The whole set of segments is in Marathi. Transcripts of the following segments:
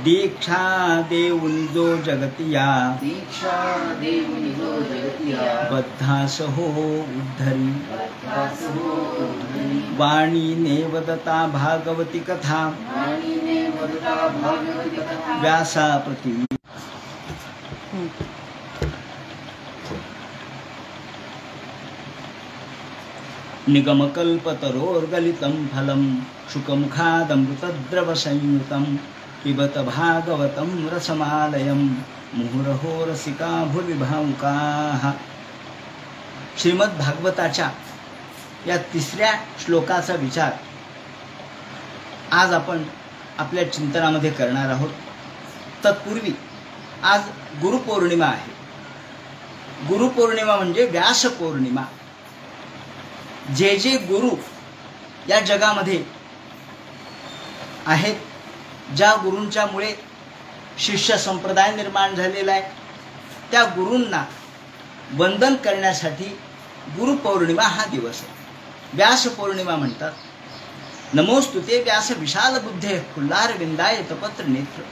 दीक्षा देऊन जो जगतिया बद्धास हो उद्धरी वाणीने वदता भागवती कथा व्यासाप्रती निगमकल्पतरोर्गलितं फलं शुकमुखादमृतद्रवसंयुतं पिबत भागवतं रसमालयं मुहुरहो रसिका भुवि भावुकाः। श्रीमद भागवताच्या या तिसऱ्या श्लोकाचा विचार आज आपण आपल्या चिंतनामध्ये करणार आहोत। तत्पूर्वी आज गुरुपौर्णिमा आहे। गुरुपौर्णिमा म्हणजे व्यास पौर्णिमा। जे जे गुरु या जगामध्ये आहेत, ज्या गुरूंच्या मुळे शिष्य संप्रदाय निर्माण झालेला आहे, त्या गुरूंना वंदन करण्यासाठी गुरुपौर्णिमा हा दिवस आहे। व्यास पौर्णिमा म्हणतात। नमोस्तुते व्यास विशाल बुद्धे कुल्लार विंदाय तपत्र नेत्र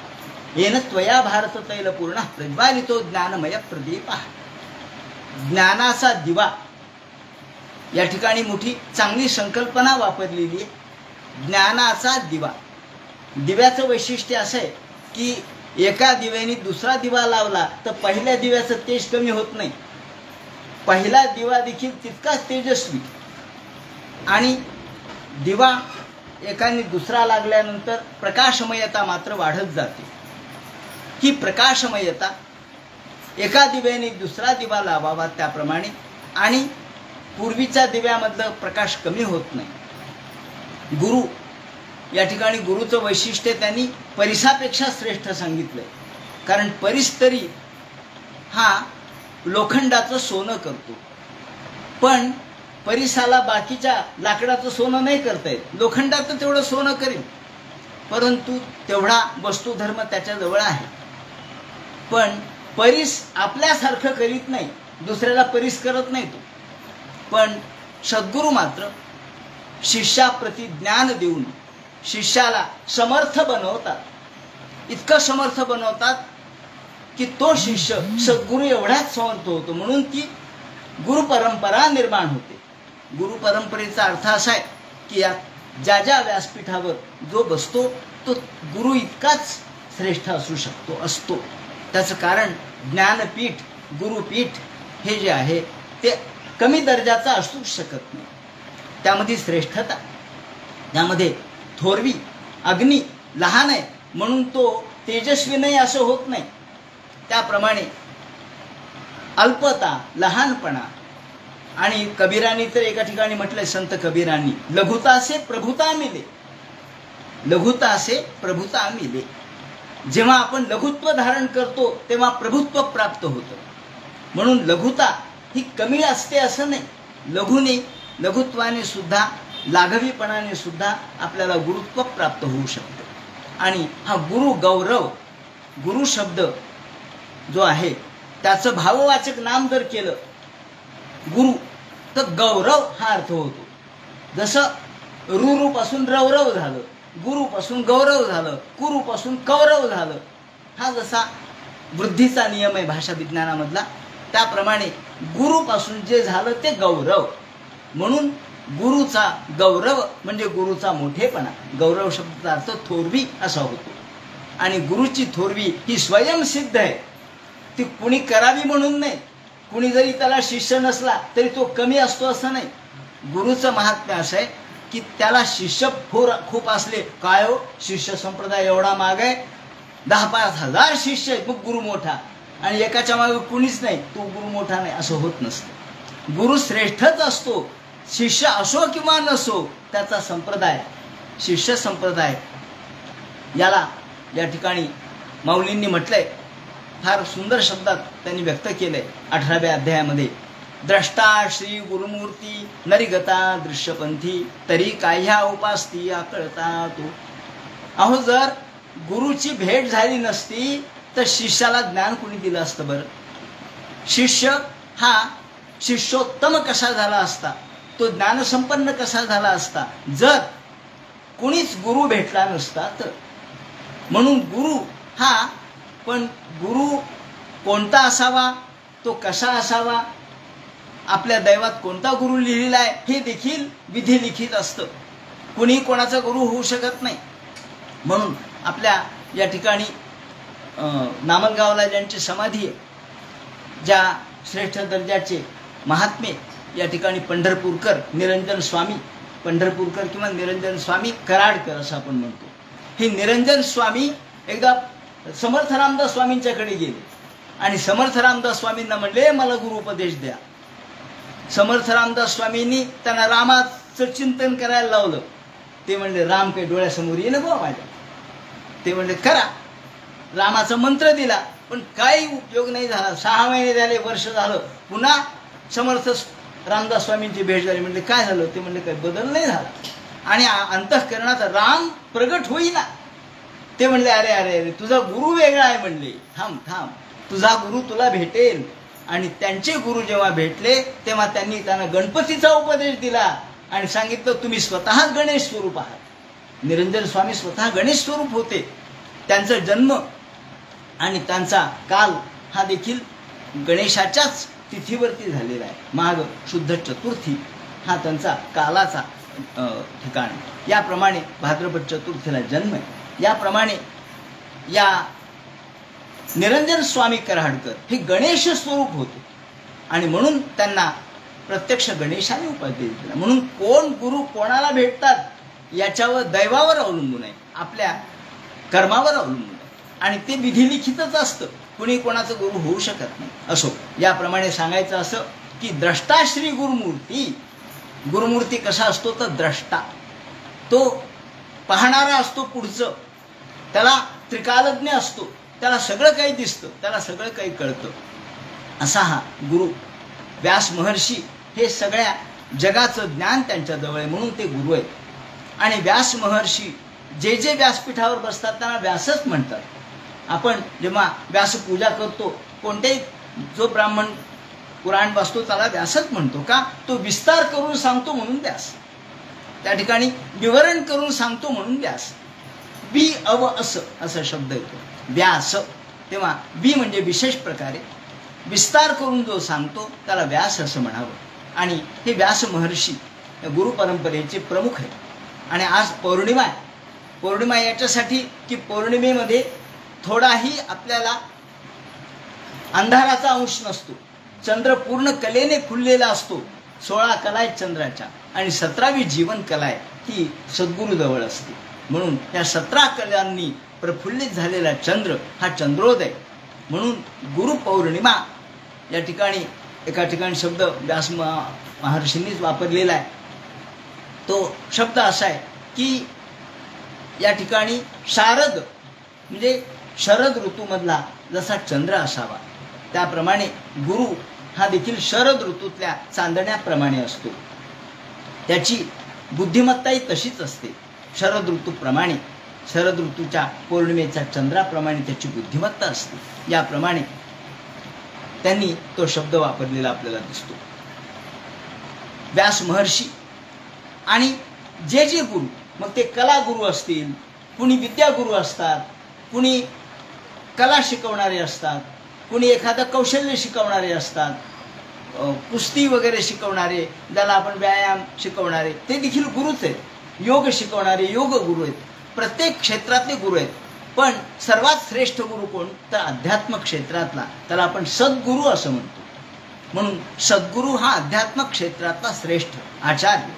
येन त्वया भारत तैल पूर्ण प्रज्वालितो ज्ञानमय प्रदीप। ज्ञानाचा दिवा या ठिकाणी मोठी चांगली संकल्पना वापरलेली आहे। ज्ञानाचा दिवा। दिव्याचं वैशिष्ट्य असं आहे की एका दिव्याने दुसरा दिवा लावला तर पहिल्या दिव्याचं तेज कमी होत नाही, पहिला दिवा देखील तितकाच तेजस्वी। आणि दिवा एकाने दुसरा लागल्यानंतर प्रकाशमयता मात्र वाढत जाते। ही प्रकाशमयता एका दिव्याने दुसरा दिवा लावावा त्याप्रमाणे, आणि पूर्वीच्या दिव्यामधलं प्रकाश कमी होत नाही। गुरु या ठिकाणी गुरुचं वैशिष्ट्य त्यांनी परिसापेक्षा श्रेष्ठ सांगितलंय, कारण परिस्तरी हा लोखंडाचं सोनं करतो, पण परिसाला बाकीच्या लाकडाचं सोनं नाही करता येत। लोखंडाचं तेवढं सोनं करेल, परंतु तेवढा वस्तुधर्म त्याच्याजवळ आहे। पण परिस आपल्यासारखं करीत नाही, दुसऱ्याला परिस करत नाही तो। पण सद्गुरू मात्र शिष्याप्रती ज्ञान देऊन शिष्याला समर्थ बनवतात। इतकं समर्थ बनवतात की तो शिष्य सद्गुरू एवढाच समर्थ होतो, म्हणून ती गुरुपरंपरा निर्माण होते। गुरुपरंपरेचा अर्थ असा आहे की या ज्या ज्या व्यासपीठावर जो बसतो तो गुरु इतकाच श्रेष्ठ असतो। त्याचं कारण ज्ञानपीठ, गुरुपीठ हे जे आहे ते कमी दर्जाचा असू शकत नाही। त्यामध्ये श्रेष्ठता, त्यामध्ये थोरवी, अग्नी लहान आहे म्हणून तो तेजस्वी नाही असं होत नाही। त्याप्रमाणे अल्पता, लहानपणा, आणि कबीरांनी तर एका ठिकाणी म्हटलंय, संत कबीरांनी, लघुता से प्रभुता मिले, लघुता से प्रभुता मिले। जेव्हा आपण लघुत्व धारण करतो तेव्हा प्रभुत्व प्राप्त होतं। म्हणून लघुता ही कमी असते असं नाही, लघुत्वाने सुद्धा, लाघवीपणाने सुद्धा आपल्याला गुरुत्व प्राप्त होऊ शकतं। आणि हा गुरु गौरव, गुरु शब्द जो आहे त्याचं भाववाचक नाम जर केलं गुरु तर गौरव हा अर्थ होतो। जसं रुरू पासून रवरव झालं, गुरु पासून गौरव झालं, कुरु पासून कौरव झालं, हा जसा वृद्धीचा नियम आहे भाषा विज्ञानामधला, त्याप्रमाणे गुरुपासून जे झालं ते गौरव। म्हणून गुरुचा गौरव म्हणजे गुरुचा मोठेपणा। गौरव शब्दाचा अर्थ थोरवी असा होतो। आणि गुरुची थोरवी ही स्वयंसिद्ध आहे, ती कुणी करावी म्हणून नाही। कुणी जरी त्याला शिष्य नसला तरी तो कमी असतो असं नाही। गुरुचं महात्म्य असं आहे की त्याला शिष्य खूप असले, काय हो शिष्य संप्रदाय एवढा माग आहे, 10-5 हजार शिष्य आहेत मग गुरु मोठा, आणि एकाच्या मागे कुणीच नाही तो गुरु मोठा नाही असं होत नसतं। गुरु श्रेष्ठच असतो, शिष्य असो किंवा नसो, त्याचा संप्रदाय शिष्य संप्रदाय। याला या ठिकाणी माऊलींनी म्हटलंय, फार सुंदर शब्दात त्यांनी व्यक्त केलंय 18व्या अध्यायामध्ये, द्रष्टा श्री गुरुमूर्ती नरिगता दृश्यपंथी तरी काह्या उपासती आकळता तो। अहो जर गुरुची भेट झाली नसती तर शिष्याला ज्ञान कोणी दिलं असतं बरं? शिष्य हा शिष्योत्तम कसा झाला असता, तो ज्ञानसंपन्न कसा झाला असता, जर कोणीच गुरु भेटला नसता तर. म्हणून गुरु हा, पण गुरु कोणता असावा, तो कसा असावा, आपल्या दैवात कोणता गुरु लिहिलेला आहे हे देखील विधी लिखित असतं. कुणी कोणाचा गुरु होऊ शकत नाही. म्हणून आपल्या या ठिकाणी नामलगावला ज्यांची समाधी आहे, ज्या श्रेष्ठ दर्जाचे महात्मे या ठिकाणी पंढरपूरकर निरंजन स्वामी, पंढरपूरकर किंवा निरंजन स्वामी कराडकर असं आपण म्हणतो. हे निरंजन स्वामी एकदा समर्थ रामदास स्वामींच्याकडे गेले आणि समर्थ रामदास स्वामींना म्हणले, मला गुरु उपदेश द्या. समर्थ रामदास स्वामींनी त्यांना रामाचं चिंतन करायला लावलं. ते म्हणले, राम काही डोळ्यासमोर येईल बुवा माझ्या. ते म्हणले, करा. रामाचा मंत्र दिला, पण काही उपयोग नाही झाला. 6 महिने झाले, वर्ष झालं, पुन्हा समर्थ रामदास स्वामींची भेट झाली. म्हणले, काय झालं? ते म्हणले, काही बदल नाही झाला आणि अंतःकरणात राम प्रगट होईना. ते म्हणले, अरे अरे अरे, तुझा गुरु वेगळा आहे. म्हणले, थांब थांब, तुझा गुरु तुला भेटेल. आणि त्यांचे गुरु जेव्हा भेटले तेव्हा त्यांनी त्यांना गणपतीचा उपदेश दिला आणि सांगितलं, तुम्ही स्वतः गणेश स्वरूप आहात. निरंजन स्वामी स्वतः गणेश स्वरूप होते. त्यांचा जन्म आणि त्यांचा काल हा देखील गणेशाच्याच तिथीवरती झालेला आहे. माघ शुद्ध चतुर्थी हा त्यांचा कालाचा ठिकाण. याप्रमाणे भाद्रपद चतुर्थीला जन्म आहे. याप्रमाणे या निरंजन स्वामी कराडकर हे गणेश स्वरूप होते आणि म्हणून त्यांना प्रत्यक्ष गणेशाने उपदेश दिला. म्हणून कोण गुरु कोणाला भेटतात याच्यावर दैवावर अवलंबून आहे, आपल्या कर्मावर अवलंबून आहे आणि ते विधी लिखितच असतं. कुणी कोणाचं गुरु होऊ शकत नाही. असो, याप्रमाणे सांगायचं असं की द्रष्टा श्री गुरुमूर्ती. गुरुमूर्ती कसा असतो तर द्रष्टा, तो पाहणारा असतो पुढचं, त्याला त्रिकालज्ञ असतो, त्याला सगळं काही दिसतं, त्याला सगळं काही कळतं. असा हा गुरु. व्यास महर्षी हे सगळ्या जगाचं ज्ञान त्यांच्याजवळ आहे म्हणून ते गुरु आहेत. आणि व्यास महर्षी जे जे व्यासपीठावर बसतात त्यांना व्यासच म्हणतात. आपण जेव्हा व्यासपूजा करतो, कोणतेही जो ब्राह्मण पुराण वाचतो त्याला व्यासच म्हणतो. का? तो विस्तार करून सांगतो म्हणून व्यास. त्या ठिकाणी विवरण करून सांगतो म्हणून व्यास. बी अव असं शब्द येतो व्यास. तेव्हा बी म्हणजे विशेष प्रकारे विस्तार करून जो सांगतो त्याला व्यास असं म्हणावं. आणि हे व्यास महर्षी गुरु परंपरेचे प्रमुख आहे. आणि आज पौर्णिमा आहे. पौर्णिमा याच्यासाठी की पौर्णिमेमध्ये थोडाही आपल्याला अंधाराचा अंश नसतो. चंद्र पूर्ण कलेने फुललेला असतो. 16 कला आहेत चंद्राच्या आणि 17वी जीवन कला आहे ती सद्गुरूजवळ असते. म्हणून या 17 कलांनी प्रफुल्लित झालेला चंद्र हा चंद्रोदय. म्हणून गुरुपौर्णिमा या ठिकाणी एका ठिकाणी शब्द व्यास महर्षींनीच वापरलेला आहे. तो शब्द असा आहे की या ठिकाणी शारद म्हणजे शरद ऋतूमधला जसा चंद्र असावा त्याप्रमाणे गुरु हा देखील शरद ऋतूतल्या चांदण्याप्रमाणे असतो. त्याची बुद्धिमत्ताही तशीच असते. शरद ऋतूप्रमाणे, शरद ऋतूच्या पौर्णिमेच्या चंद्राप्रमाणे त्याची बुद्धिमत्ता असते. याप्रमाणे त्यांनी तो शब्द वापरलेला आपल्याला दिसतो. व्यास महर्षी आणि जे जे गुरु, मग ते कला गुरु असतील, कुणी विद्या गुरु असतात, कुणी कला शिकवणारे असतात, कुणी एखादं कौशल्य शिकवणारे असतात, कुस्ती वगैरे शिकवणारे, ज्याला आपण व्यायाम शिकवणारे, ते देखील गुरुच आहेत. योग शिकवणारे योग गुरु आहेत. प्रत्येक क्षेत्रातले गुरु आहेत. पण सर्वात श्रेष्ठ गुरु कोण तर अध्यात्म क्षेत्रातला, त्याला आपण सद्गुरू असं म्हणतो. म्हणून सद्गुरू हा अध्यात्म क्षेत्रातला श्रेष्ठ आचार्य,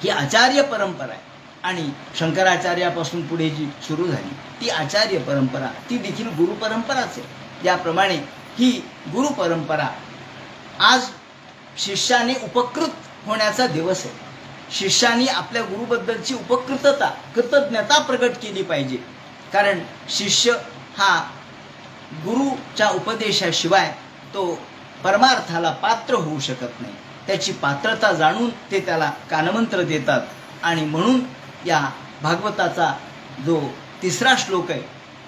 ही आचार्य परंपरा आहे. आणि शंकराचार्यापासून पुढे जी सुरू झाली ती आचार्य परंपरा, ती देखील गुरु परंपराच आहे. याप्रमाणे ही गुरु परंपरा आज शिष्याने उपकृत होण्याचा दिवस आहे. शिष्याने आपल्या गुरुबद्दलची उपकृतता, कृतज्ञता प्रकट केली पाहिजे. कारण शिष्य हा गुरुच्या उपदेशाशिवाय तो परमार्थाला पात्र होऊ शकत नाही. त्याची पात्रता जाणून ते त्याला कानमंत्र देतात. आणि म्हणून या भागवताचा जो 3रा श्लोक आहे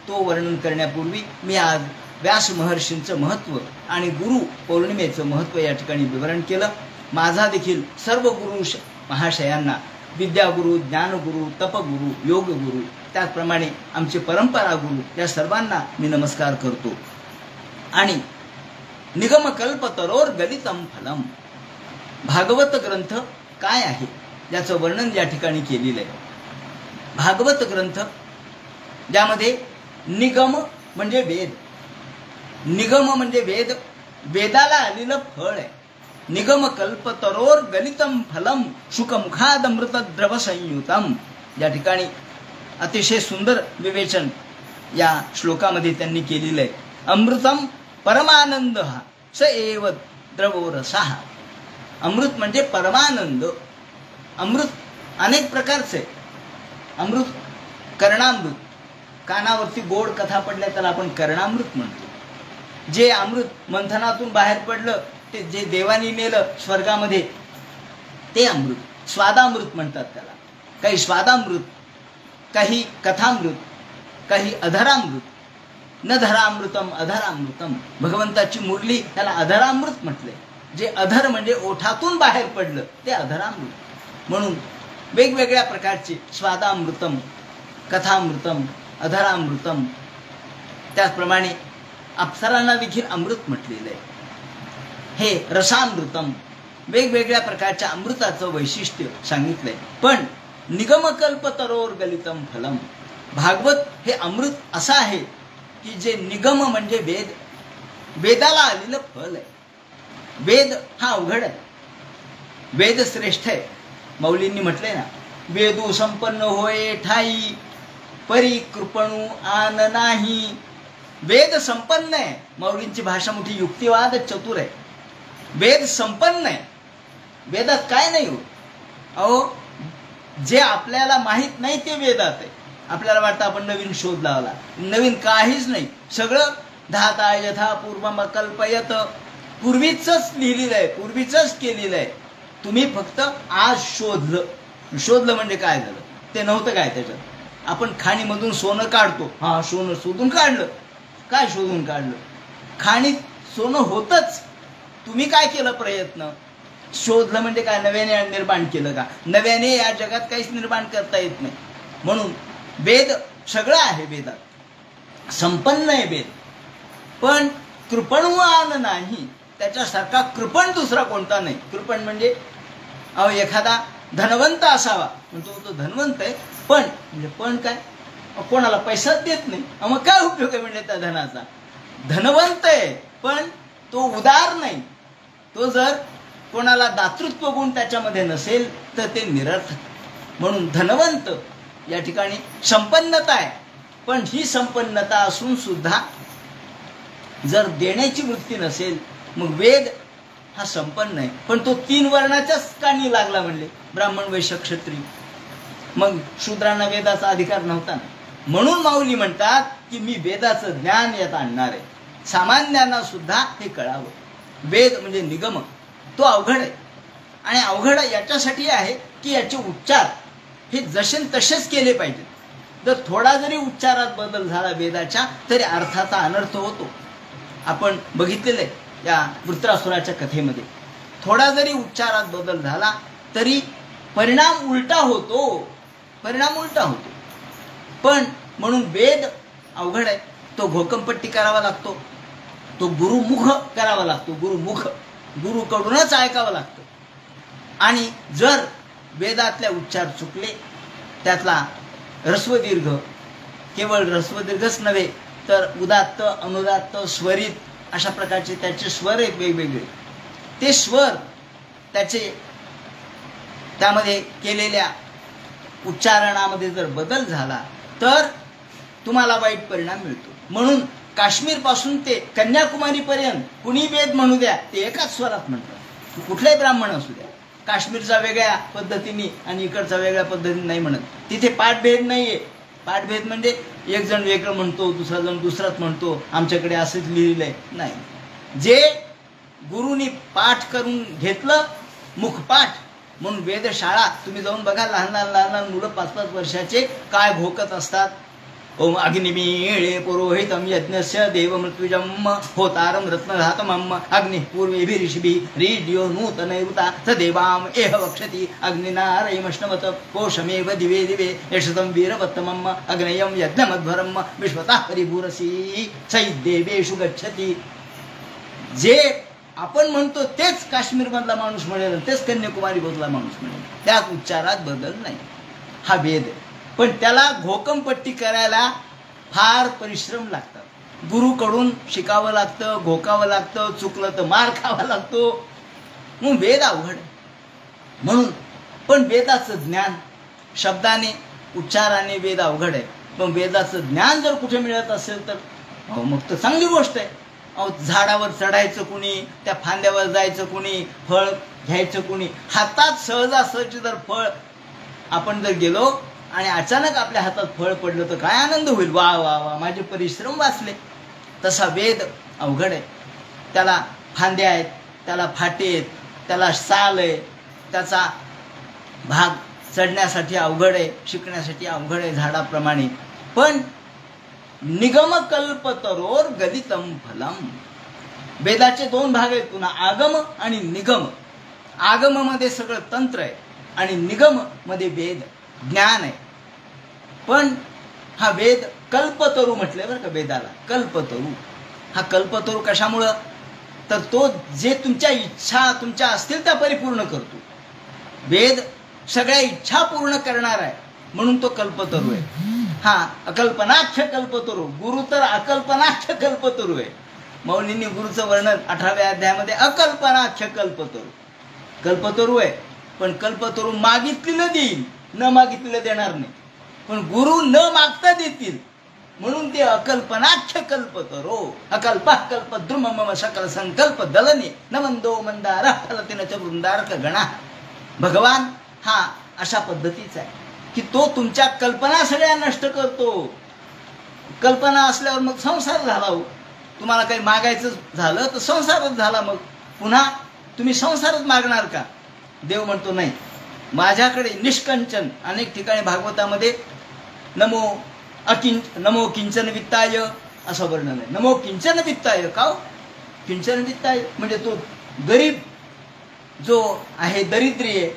तो वर्णन करण्यापूर्वी मी आज व्यास महर्षींचं महत्त्व आणि गुरु पौर्णिमेचं महत्त्व या ठिकाणी विवरण केलं. माझा देखील सर्व गुरु महाशयांना विद्यागुरु, ज्ञानगुरु, तपगुरु, योगगुरु, त्याचप्रमाणे आमचे परंपरा गुरु, या सर्वांना मी नमस्कार करतो. आणि निगमकल्पतरोर गलितम फलम, भागवत ग्रंथ काय आहे याचं वर्णन या ठिकाणी केलेलं आहे. भागवत ग्रंथ ज्यामध्ये निगम म्हणजे वेद, निगम म्हणजे वेद, वेदाला आलेलं फळ आहे. निगम कल्पतरोर गलितम फलम शुकमुखादमृत द्रव संयुतम, या ठिकाणी अतिशय सुंदर विवेचन या श्लोकामध्ये त्यांनी केलेलं आहे. अमृतम परमानंद स एव द्रवो रसाः, अमृत म्हणजे परमानंद. अमृत अनेक प्रकारचे आहे. अमृत कर्णामृत, कानावरती गोड कथा पडल्या त्याला आपण कर्णामृत म्हणतो. जे अमृत मंथनातून बाहेर पडलं, ते जे देवानी नेलं स्वर्गामध्ये, ते अमृत स्वादामृत म्हणतात त्याला. काही स्वादामृत, काही कथामृत, काही अधरामृत. न धरामृतम अधरामृतम, भगवंताची मुरली त्याला अधरामृत म्हटले. जे अधर म्हणजे ओठातून बाहेर पडलं ते अधरामृत. म्हणून वेगवेगळ्या प्रकारचे स्वादामृतम, कथामृतम, अधरामृतम, त्याचप्रमाणे अप्सरांना देखील अमृत म्हटलेलं आहे. हे रसामृतम, वेगवेगळ्या प्रकारच्या अमृताचं वैशिष्ट्य सांगितलंय. पण निगमकल्पतरोर गलितम फलम, भागवत हे अमृत असं आहे की जे निगम म्हणजे वेद, वेदाला आलेलं फल आहे. वेद हा अवघड आहे, वेद श्रेष्ठ आहे. मौलींनी म्हटलंय ना, वेदू संपन्न होय ठाई परी कृपणू आन नाही. वेद संपन्न आहे. मौलींची भाषा मोठी युक्तिवाद चतुर आहे. वेद संपन्न आहे, वेदात काय नाही हो. अहो, जे आपल्याला माहित नाही ते वेदात आहे. आपल्याला वाटतं आपण नवीन शोध लावला, नवीन काहीच नाही. सगळं धाता यथा पूर्वम कल्पयत, पूर्वीच लिहिलेलं आहे, पूर्वीच केलेलं आहे. तुम्ही फक्त आज शोधलं. शोधलं म्हणजे काय झालं, ते नव्हतं काय त्याच्यात. आपण खाणीमधून सोनं काढतो, हा सोनं शोधून काढलं. काय शोधून काढलं? खाणीत सोनं होतच. तुम्ही काय केलं प्रयत्न? शोधलं म्हणजे काय, नव्याने निर्माण केलं का? नव्याने या जगात काहीच निर्माण करता येत नाही. म्हणून वेद सगळं आहे, वेदात संपन्न आहे वेद. पण कृपणवान नाही, त्याच्यासारखा कृपण दुसरा कोणता नाही. कृपण म्हणजे अहो एखादा धनवंत असावा, म्हणतो तो धनवंत आहे, पण म्हणजे पण काय, कोणाला पैसा देत नाही, मग काय उपयोग आहे म्हणजे त्या धनाचा. धनवंत आहे पण तो उदार नाही. तो जर कोणाला दातृत्व गुण त्याच्यामध्ये नसेल तर ते निरर्थक. म्हणून धनवंत या ठिकाणी संपन्नता आहे, पण ही संपन्नता असून सुद्धा जर देण्याची वृत्ती नसेल, मग वेद हा संपन्न आहे पण तो 3 वर्णाच्याच कानी लागला म्हणले, ब्राह्मण वैश्य क्षत्रिय. मग शूद्रांना वेदाचा अधिकार नव्हता ना. म्हणून माऊली म्हणतात की मी वेदाचं ज्ञान यात आणणार आहे, सामान्यांना सुद्धा हे कळावं. वेद म्हणजे निगम, तो अवघड आहे. आणि अवघड याच्यासाठी आहे की याचे उच्चार हे जसे तसेच केले पाहिजेत. जर थोडा जरी उच्चारात बदल झाला वेदाच्या, तरी अर्थाचा अनर्थ होतो. आपण बघितलेलं आहे या वृत्रासुराच्या कथेमध्ये. थोडा जरी उच्चारात बदल झाला तरी परिणाम उलटा होतो, परिणाम उलटा होतो. पण म्हणून वेद अवघड आहे, तो घोकंपट्टी करावा लागतो, तो गुरुमुख करावा लागतो. गुरुमुख, गुरुकडूनच ऐकावं लागतं. आणि जर वेदातले उच्चार चुकले, त्यातला ह्रस्वदीर्घ, केवळ ह्रस्वदीर्घच नव्हे तर उदात्त, अनुदात्त, स्वरित अशा प्रकारचे त्याचे स्वर आहेत वेगवेगळे. ते स्वर त्याचे त्यामध्ये केलेल्या उच्चारणामध्ये जर बदल झाला तर तुम्हाला वाईट परिणाम मिळतो. म्हणून काश्मीर पासून ते कन्याकुमारी पर्यंत कुणी वेद म्हणू द्या, ते एकाच स्वरात म्हणतात. कुठलाही ब्राह्मण असू द्या, काश्मीरचा वेगळ्या पद्धतीने आणि इकडचा वेगळ्या पद्धतीने नाही म्हणत. तिथे पाठभेद नाहीये. पाठभेद म्हणजे एक जण वेगळं म्हणतो, दुसरा जण दुसराच म्हणतो, आमच्याकडे असंच लिहिलंय नाही. जे गुरुनी पाठ करून घेतलं, मुखपाठ म्हणून वेधशाळा तुम्ही जाऊन बघा. लहान लहान मुलं 5-5 वर्षाचे काय घोकत असतात. ओम अग्निमीळे पुरोहितम यज्ञस्य देवमृत्युजम होतारम रत्नधातमम अग्निः पूर्वेभिरिषिभिः रीड्यो नूतनैरुता तदेवाम एह वक्षति अग्निनारयमश्नवत कोशमेव दिवे दिवे यशतं वीरवत्तमम अग्नयं यज्ञमध्वरम विश्वतः परिभूरसी सैदेवेषु गच्छति. जे आपण म्हणतो तेच काश्मीर मधला माणूस म्हणेल, तेच कन्याकुमारी मधला माणूस म्हणेल, त्यात उच्चारात बदल नाही. हा भेद आहे. पण त्याला घोकमपट्टी करायला फार परिश्रम लागतात. गुरुकडून शिकावं लागतं, घोकावं लागतं, चुकलं तर मार खावा लागतो. मग वेद अवघड आहे. म्हणून पण वेदाचं ज्ञान शब्दाने उच्चाराने वेद अवघड आहे. पण वेदाचं ज्ञान जर कुठे मिळत असेल तर मग तर चांगली गोष्ट आहे. झाडावर चढायचं कुणी, त्या फांद्यावर जायचं कुणी, फळ घ्यायचं कुणी, हातात सहजासहजी जर फळ आपण जर गेलो आणि अचानक आपल्या हातात फळ पडलं तर काय आनंद होईल. वा वा वा, माझे परिश्रम वाचले. तसा वेद अवघड आहे. त्याला फांद्या आहेत, त्याला फाटे आहेत, त्याला साल आहे, त्याचा भाग चढण्यासाठी अवघड आहे, शिकण्यासाठी अवघड आहे झाडाप्रमाणे. पण निगमकल्पतरोर गदितम फलम. वेदाचे दोन भाग आहेत पुन्हा, आगम आणि निगम. आगम मध्ये सगळं तंत्र आहे आणि निगम मध्ये वेद ज्ञान आहे. पण हा वेद कल्पतरू म्हटलंय बरं का वेदाला. कल्पतरू, हा कल्पतरू कशामुळं तर तो जे तुमच्या इच्छा तुमच्या असतील त्या परिपूर्ण करतो. वेद सगळ्या इच्छा पूर्ण करणार आहे म्हणून तो कल्पतरू आहे. हा अकल्पनाख्य कल्पतरू. गुरु तर अकल्पनाख्य कल्पतरू आहे. मौलींनी गुरुचं वर्णन 18व्या अध्यायामध्ये अकल्पनाख्य कल्पतरू. कल्पतरू आहे पण कल्पतरू मागितलेलं देईल, न मागितलेलं देणार नाही. पण गुरु न मागता देतील म्हणून ते अकल्पनाख्य कल्पतरो. अकल्पः कल्पद्रुम मम सकल संकल्प दलने नमंदो मंदार फलतीन च वृंदारक गणा. भगवान हा अशा पद्धतीचा आहे की तो तुमच्या कल्पना सगळ्या नष्ट करतो. कल्पना असल्यावर मग संसार झाला हो. तुम्हाला काही मागायचं झालं तर संसारच झाला. मग पुन्हा तुम्ही संसारच मागणार का. देव म्हणतो नाही, माझ्याकडे निष्कंचन. अनेक ठिकाणी भागवतामध्ये नमो किंचन वित्ताय असं वर्णन आहे. नमो किंचन वित्ताय. का किंचन वित्ताय म्हणजे तो गरीब जो आहे, दरिद्री आहे.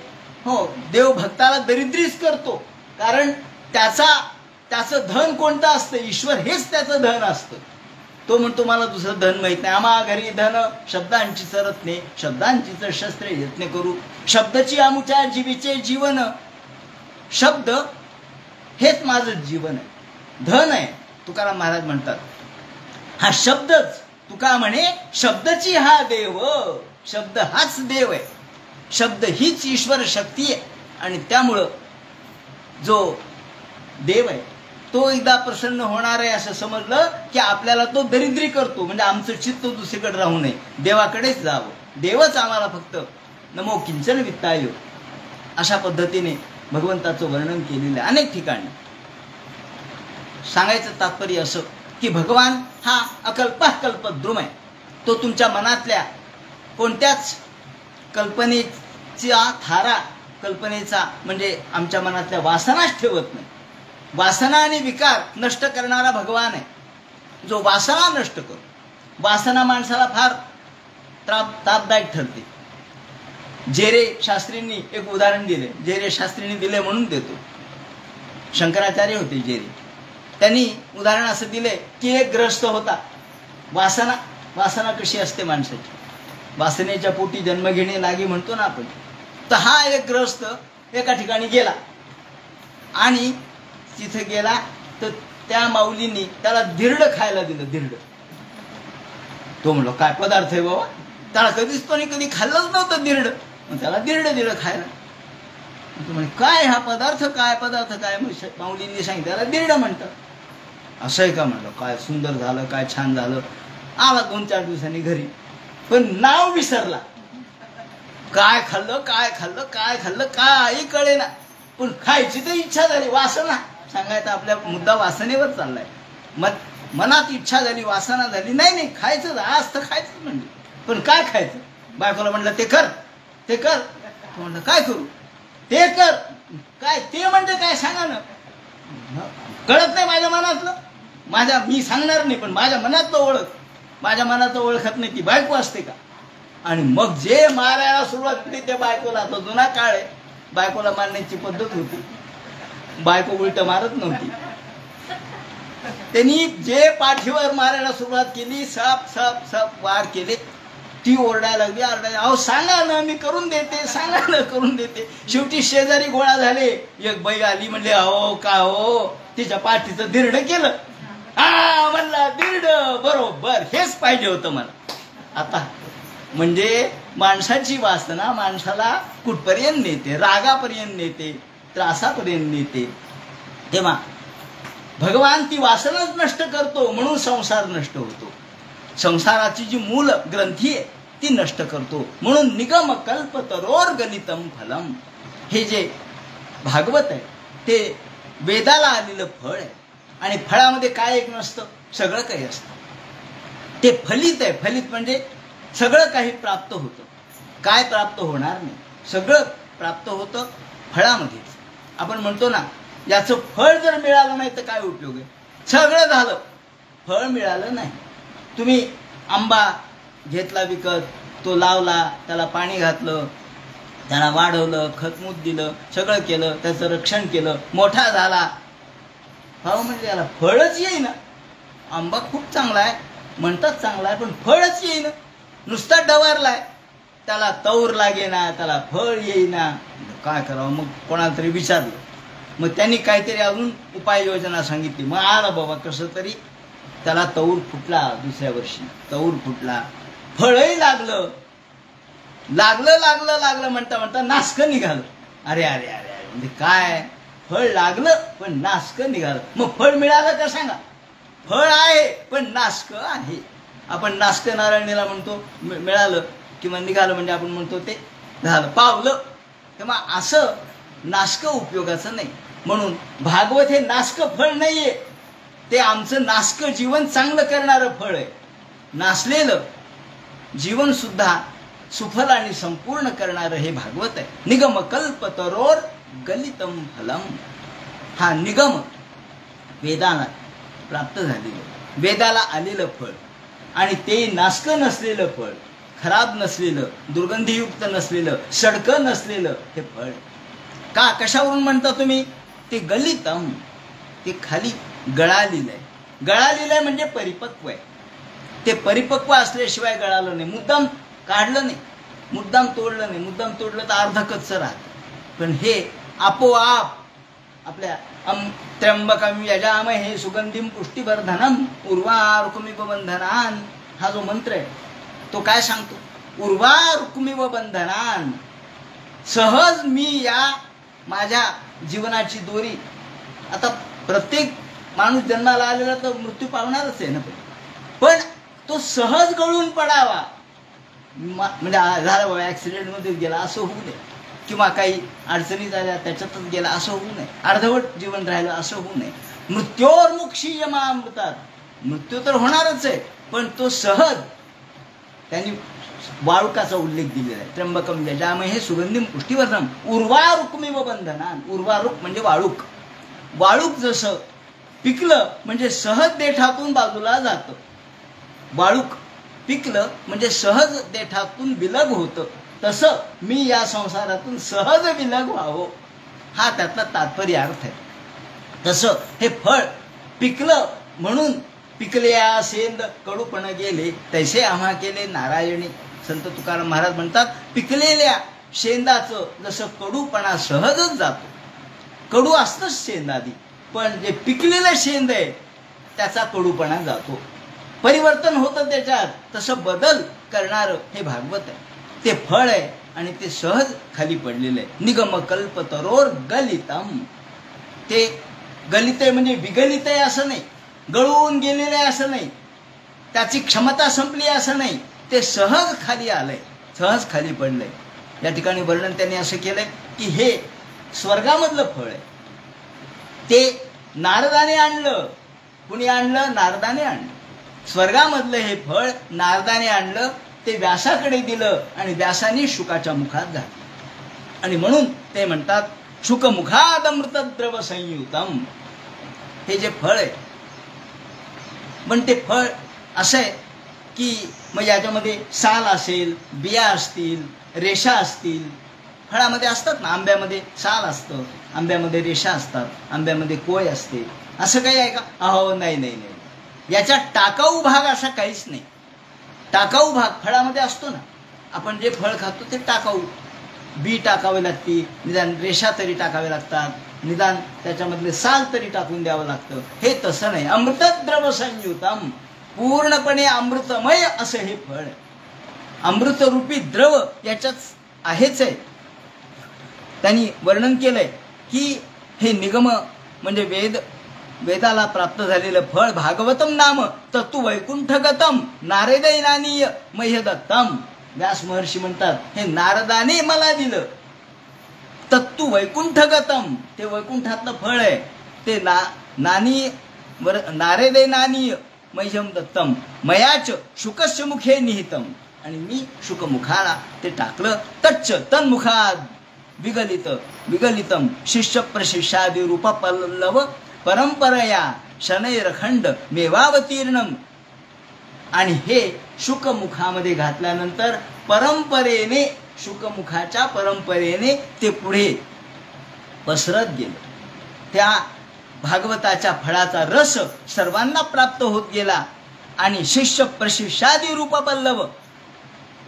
हो, देव भक्ताला दरिद्रीच करतो. कारण त्याचं धन कोणतं असतं, ईश्वर हेच त्याचं धन असतं. तो म्हणतो मला दुसरं धन माहित नाही. आम्हा घरी धन शब्दांची रत्ने, शब्दांची शस्त्रे यत्न करू. शब्दची आमुच्या जीवीचे जीवन. शब्द हेच माझं जीवन आहे, धन आहे. तुकाराम महाराज म्हणतात हा शब्दच. तुका म्हणे शब्दची हा देव. शब्द हाच देव आहे. शब्द हीच ईश्वर शक्ती आहे. आणि त्यामुळं जो देव आहे तो एकदा प्रसन्न होणार आहे असं समजलं की आपल्याला तो दरिद्री करतो. म्हणजे आमचं चित्त दुसरीकडे राहू नये, देवाकडेच जावं. देवच आम्हाला फक्त नमो किंचन वित्ताय अशा पद्धतीने भगवंताचं वर्णन केलेलं आहे अनेक ठिकाणी. सांगायचं तात्पर्य असं की भगवान हा अकल्पः कल्पद्रुम आहे. तो तुमच्या मनातल्या कोणत्याच कल्पनेचा थारा, कल्पनेचा म्हणजे आमच्या मनातल्या वासनाच ठेवत नाही. वासना आणि विकार नष्ट करणारा भगवान आहे जो वासना नष्ट करतो. वासना माणसाला फार तापदायक ठरते. जेरे शास्त्रींनी एक उदाहरण दिले. जेरे शास्त्रींनी दिले म्हणून देतो. शंकराचार्य होते जेरे. त्यांनी उदाहरण असं दिले की एक ग्रस्त होता. वासना कशी असते माणसाची, वासनेच्या पोटी जन्म घेणे लागी म्हणतो ना आपण. तर हा एक ग्रस्त एका ठिकाणी गेला आणि तिथे गेला तर त्या माऊलींनी त्याला धिरड खायला दिलं. धिरड. तो म्हणलो काय पदार्थ आहे बाबा, त्याला कधीच तो कधी खाल्लंच नव्हतं धिरड. मग त्याला धिरड दिलं खायला. तो म्हणे काय हा पदार्थ काय माऊलींनी सांगितलं त्याला धिरड म्हणतात. असं आहे का म्हणलं. काय सुंदर झालं, काय छान झालं. आला 2-4 दिवसांनी घरी, पण नाव विसरला. काय खाल्लं काही कळेना. पण खायची तर इच्छा झाली. वासना सांगायचं आपल्या मुद्दा वासनेवर चाललाय. मनात इच्छा झाली, वासना झाली. नाही खायचं आज तर खायचं म्हणजे. पण काय खायचं. बायकोला म्हणलं ते कर. म्हणलं काय करू. ते कर. काय ते म्हणजे काय सांगा ना. कळत नाही माझ्या मनातलं. मी सांगणार नाही, पण माझ्या मनातलं ओळख, माझ्या मनातलं ओळखत नाही ती बायको असते का. आणि मग जे मारायला सुरुवात केली त्या बायकोला, आता जुना काळ आहे, बायकोला मारण्याची पद्धत होती, बायको उलट मारत नव्हती. त्यांनी जे पाठीवर मारायला सुरुवात केली, सप सप सप वार केले, ती ओरडायला लागली, अहो सांगा ना, मी करून देते, सांगा ना, करून देते. शेवटी शेजारी गोळा झाले, एक बाई आली, म्हणले अहो का हो, तिच्या पाठीचं दिरड केलं. हा म्हणला दिरड, बरोबर, हेच पाहिजे होतं मला. आता म्हणजे माणसाची वासना माणसाला कुठपर्यंत नेते, रागापर्यंत नेते, त्रासापर्यंत नेते. तेव्हा भगवान ती वासनाच नष्ट करतो, म्हणून संसार नष्ट होतो. संसाराची जी मूल ग्रंथी आहे ती नष्ट करतो, म्हणून निगम कल्प तरोर गलितम फलम. हे जे भागवत आहे ते वेदाला आलेलं फळ आहे. आणि फळामध्ये काय एक नसतं, सगळं काही असतं. ते फलित आहे. फलित म्हणजे सगळं काही प्राप्त होतं. काय प्राप्त होणार नाही, सगळं प्राप्त होतं फळामध्येच. आपण म्हणतो ना, याचं फळ जर मिळालं नाही तर काय उपयोग आहे. सगळं झालं, फळ मिळालं नाही. तुम्ही आंबा घेतला विकत, तो लावला, त्याला पाणी घातलं, त्याला वाढवलं, खतमूत दिलं, सगळं केलं, त्याचं रक्षण केलं, मोठा झाला, हो म्हणजे याला फळच येईना. आंबा खूप चांगला आहे म्हणतात, चांगला आहे, पण फळच येईना. नुसता डवारलाय, त्याला तौर लागेना, त्याला फळ येईना. काय करावं. मग कोणाला तरी विचारलं, मग त्यांनी काहीतरी अजून उपाययोजना सांगितली. मग आलं बाबा कसं तरी, त्याला तौर फुटला. दुसऱ्या वर्षी तौर फुटला, फळही लागलं. लागलं लागलं लागलं म्हणता म्हणता नासकं निघालं. अरे अरे अरे अरे, म्हणजे काय, फळ लागलं पण नासकं निघालं. मग फळ मिळालं का सांगा. फळ आहे पण नासकं आहे. आपण नासकं नारायणीला म्हणतो, मिळालं किंवा निघालं म्हणजे आपण म्हणतो ते झालं, पावलं. तेव्हा असं नासकं उपयोगाचं नाही. म्हणून भागवत हे नासकं फळ नाहीये, ते आमचं नासकं जीवन चांगलं करणारं फळ आहे. नासलेलं जीवन सुद्धा सुफल आणि संपूर्ण करणारं हे भागवत आहे. निगम कल्प तरोर गलितम फलम. हा निगम वेदाला प्राप्त झालेलं, वेदाला आलेलं फळ, आणि ते नासकं नसलेलं फळ, खराब नसलेलं, दुर्गंधीयुक्त नसलेलं, सडकं नसलेलं हे फळ. का, कशावरून म्हणता तुम्ही. ते गलितम, ते खाली गळालेलं आहे. गळालेलं आहे म्हणजे परिपक्व आहे. ते परिपक्व असल्याशिवाय गळालं नाही. मुद्दाम काढलं नाही, मुद्दाम तोडलं नाही. मुद्दाम तोडलं तर अर्ध कच्चं राहतं. पण हे आपोआप आपल्या त्र्यंबकम यजामहे सुगंधिम पुष्टिवर्धनम उर्वारुकमिव बंधनान, हा जो मंत्र आहे तो काय सांगतो. उर्वारुकमिव बंधनान, सहज मी या माझ्या जीवनाची दोरी. आता प्रत्येक माणूस जन्माला आलेला तर मृत्यू पावणारच आहे ना, पण तो सहज गळून पडावा. म्हणजे झालं बाबा ऍक्सिडेंटमध्ये गेला असं होऊ नये, किंवा काही अडचणी झाल्या त्याच्यातच गेला असं होऊ नये, अर्धवट जीवन राहिलं असं होऊ नये. मृत्योर्मुक्षीयमामृतात, मृत्यू तर होणारच आहे, पण तो सहज. त्यांनी वाळुकाचा उल्लेख दिलेला आहे. त्र्यंबकम यजामहे सुगंधिम पुष्टिवर्धनम उर्वारुकमिव बंधनान. उर्वारुक म्हणजे वाळूक. वाळूक जसं पिकलं म्हणजे सहज देठातून बाजूला जातं. वाळूक पिकलं म्हणजे सहज देठातून विलग होतं. तसं मी या संसारातून सहज विलग व्हावं, हा त्यातला तात्पर्य अर्थ आहे. तसं हे फळ पिकलं म्हणून पिकल्या सेंद कडूपण गेले, तैसे आम्हा केले नारायणी. संत तुकाराम महाराज म्हणतात, पिकलेल्या शेंदाचं जसं कडूपणा सहजच जातो. कडू असतंच शेंद आधी, पण जे पिकलेलं शेंद आहे त्याचा कडूपणा जातो, परिवर्तन होतं त्याच्यात. तसं बदल करणारं हे भागवत आहे. ते फळ आहे आणि ते सहज खाली पडलेलं आहे. निगम कल्प तरोर गलितम. ते गलित आहे म्हणजे विगलित आहे असं नाही, गळून गेलेलं आहे असं नाही, त्याची क्षमता संपली असं नाही. ते सहज खाली आलंय, सहज खाली पडलंय. या ठिकाणी वर्णन त्यांनी असं केलंय की हे स्वर्गामधलं फळ आहे. ते नारदाने आणलं. कुणी आणलं? नारदाने आणलं. स्वर्गामधलं हे फळ नारदाने आणलं, ते व्यासाकडे दिलं आणि व्यासाने शुकाच्या मुखात घातलं. आणि म्हणून ते म्हणतात शुकमुखाद अमृतद्रव संयुतम. हे जे फळ आहे, पण ते फळ असं आहे की मग याच्यामध्ये साल असेल, बिया असतील, रेषा असतील. फळामध्ये असतात ना, आंब्यामध्ये साल असतं, आंब्यामध्ये रेषा असतात, आंब्यामध्ये कोय असते. असं काही आहे का? अहो नाही नाही नाही, याच्या टाकाऊ भाग असा काहीच नाही. टाकाऊ भाग फळामध्ये असतो ना, आपण जे फळ खातो ते टाकाऊ, बी टाकावे लागते, निदान रेषा तरी टाकावे लागतात, निदान त्याच्यामधले साल तरी टाकून द्यावं लागतं. हे तसं नाही. अमृतद्रव संयुतम, पूर्णपणे अमृतमय असं हे फळ. अमृतरूपी द्रव याच्यात आहेच आहे. त्यांनी वर्णन केलंय की हे निगम म्हणजे वेदाला प्राप्त झालेलं फळ भागवतम नाम तत्तु वैकुंठगतम नारदैनानीय मह्यदत्तम. व्यास महर्षी म्हणतात, हे नारदाने मला दिलं. तत्तु वैकुंठगतम, ते वैकुंठातलं फळ आहे. ते नारदैनानीय मह्यम दत्तम मयाच शुकस्य मुखे निहितम, आणि मी शुकमुखाला ते टाकलं. तच्च तन्मुखात विगलितम शिष्य प्रशिष्यादि रूप पल्लव परंपरया शनैरखंड मेवावतीर्णम. आणि हे शुकमुखामध्ये घातल्यानंतर परंपरेने, शुकमुखाच्या परंपरेने ते पुढे पसरत गेलं. त्या भागवताच्या फळाचा रस सर्वांना प्राप्त होत गेला. आणि शिष्य प्रशिष्यादि रूप पल्लव,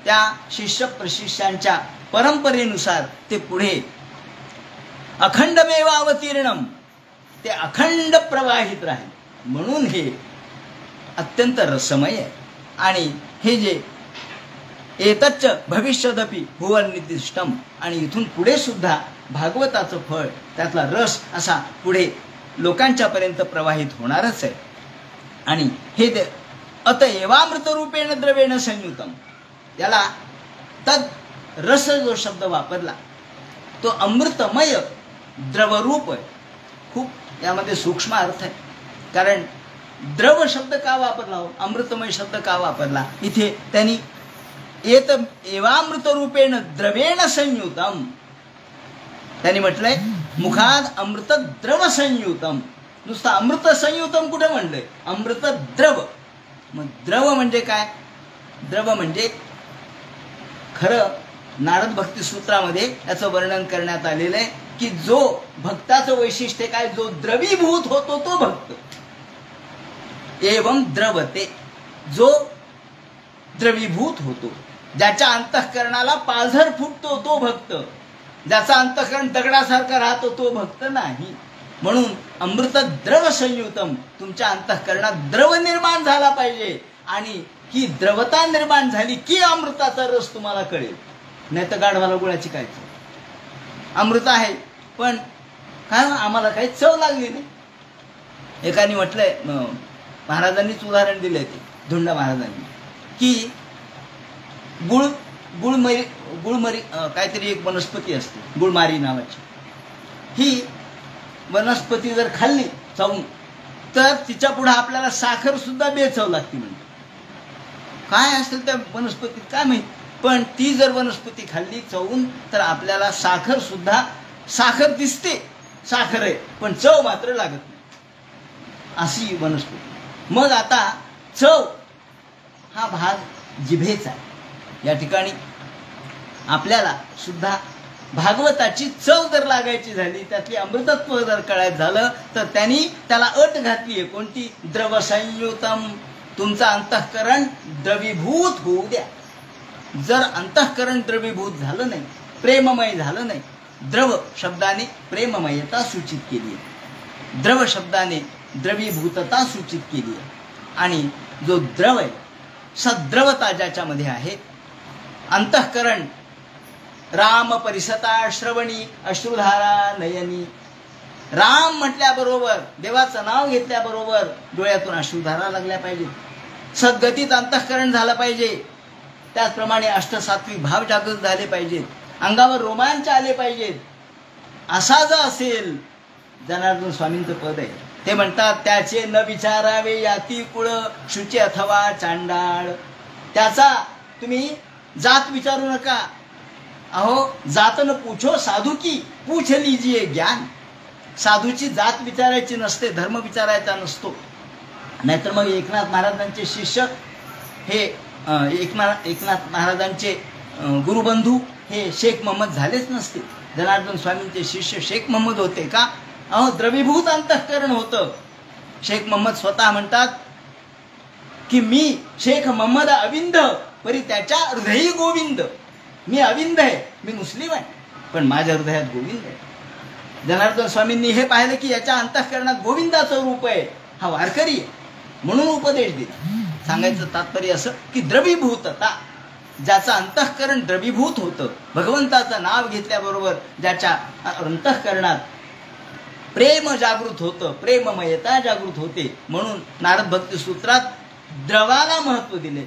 त्या शिष्य प्रशिष्यांच्या परंपरेनुसार ते पुढे अखंडमेव अवतीर्णम, ते अखंड प्रवाहित राहील. म्हणून हे अत्यंत रसमय आहे. आणि हे जे एतच्च भविष्यदपि भुवन्निदिष्टम, आणि इथून पुढे सुद्धा भागवताचं फळ, त्यातला रस असा पुढे लोकांच्या पर्यंत प्रवाहित होणारच आहे. आणि हे अतएवामृत रूपेण द्रवेण संयुतम, याला तद रस जो शब्द वापरला तो अमृतमय द्रवरूप आहे. खूप यामध्ये सूक्ष्म अर्थ आहे. कारण द्रव शब्द का वापरला हो, अमृतमय शब्द का वापरला? इथे त्यांनी एवामृत रूपेण द्रवेण संयुतम, त्यांनी म्हटलंय मुखात अमृत द्रव संयुतम. नुसतं अमृत संयुतम कुठे म्हणलंय? अमृत द्रव. मग द्रव म्हणजे काय? द्रव म्हणजे खरं नारद भक्ती सूत्रामध्ये याचं वर्णन करण्यात आलेलं आहे की जो भक्ताचं वैशिष्ट्य काय, जो द्रवीभूत होतो तो भक्त. एवं द्रवते, जो द्रवीभूत होतो, ज्याच्या अंतःकरणाला पाझर फुटतो तो भक्त. ज्याचा अंतःकरण दगडासारखा राहतो तो भक्त नाही. म्हणून अमृत द्रव संयुतम, तुमच्या अंतःकरणात द्रव निर्माण झाला पाहिजे. आणि ही द्रवता निर्माण झाली की अमृताचा रस तुम्हाला कळेल. नाही तर गाढवाला गुळाची काय चव? अमृत आहे पण काय आम्हाला काही चव लागली नाही. एकाने म्हटलंय, महाराजांनीच उदाहरण दिलंय ते, धुंडा महाराजांनी, की गुळमरी काहीतरी एक वनस्पती असते, गुळमारी नावाची. ही वनस्पती जर खाल्ली चावून तर तिच्या पुढे आपल्याला साखर सुद्धा बेचव लागते. म्हणजे काय असेल त्या वनस्पतीत काय माहित, पण ती जर वनस्पती खाल्ली चवून तर आपल्याला साखर सुद्धा, साखर दिसते साखर आहे पण चव मात्र लागत नाही, अशी वनस्पती. मग आता चव हा भाग जिभेचा आहे. या ठिकाणी आपल्याला सुद्धा भागवताची चव जर लागायची झाली, त्यातली अमृतत्व जर कळायचं झालं तर त्यांनी त्याला अट घातली आहे. कोणती? द्रवसंयुतम. तुमचं अंतःकरण द्रवीभूत होऊ द्या. जर अंतःकरण द्रवीभूत झालं नाही, प्रेममय झालं नाही, द्रव शब्दाने प्रेममयता सूचित केली आहे, द्रव शब्दाने द्रवीभूतता सूचित केली आहे. आणि जो द्रव आहे, सद्द्रवता ज्याच्यामध्ये आहे, अंतःकरण राम परिसता श्रवणी अश्रुधारा नयनी. राम म्हटल्याबरोबर, देवाचं नाव घेतल्याबरोबर डोळ्यातून अश्रुधारा लागल्या पाहिजेत. सद्गतीत अंतःकरण झालं पाहिजे. त्याचप्रमाणे अष्टसात्विक भाव जागृत झाले पाहिजेत. अंगावर रोमांच आले पाहिजेत. असा जो असेल, जनार्दन स्वामींचं पद आहे, ते म्हणतात, त्याचे न विचारावे याती कुळ शुची अथवा चांडाळ. त्याचा तुम्ही जात विचारू नका. अहो जात न पूछो साधू की पूछ लीजिए ज्ञान. साधूची जात विचारायची नसते, धर्म विचारायचा नसतो. नाहीतर मग एकनाथ महाराजांचे शिष्य हे एकनाथ महाराजांचे गुरुबंधू हे शेख मोहम्मद झालेच नसते. जनार्दन स्वामींचे शिष्य शेख मोहम्मद होते का? अहो, द्रवीभूत अंतःकरण होतं. शेख मोहम्मद स्वतः म्हणतात की मी शेख मोहम्मद अविंद परी त्याच्या हृदयी गोविंद. मी अविंद आहे, मी मुस्लिम आहे, पण माझ्या हृदयात गोविंद आहे. जनार्दन स्वामींनी हे पाहिलं की याच्या अंतःकरणात गोविंदाचं रूप आहे, हा वारकरी आहे, म्हणून उपदेश दिला. सांगायचं तात्पर्य असं की द्रवीभूतता, ज्याचं अंतःकरण द्रवीभूत होतं, भगवंताचं नाव घेतल्याबरोबर ज्याच्या अंतःकरणात प्रेम जागृत होतं, प्रेममयता जागृत होते. म्हणून नारद भक्ती सूत्रात द्रवाला महत्व दिले.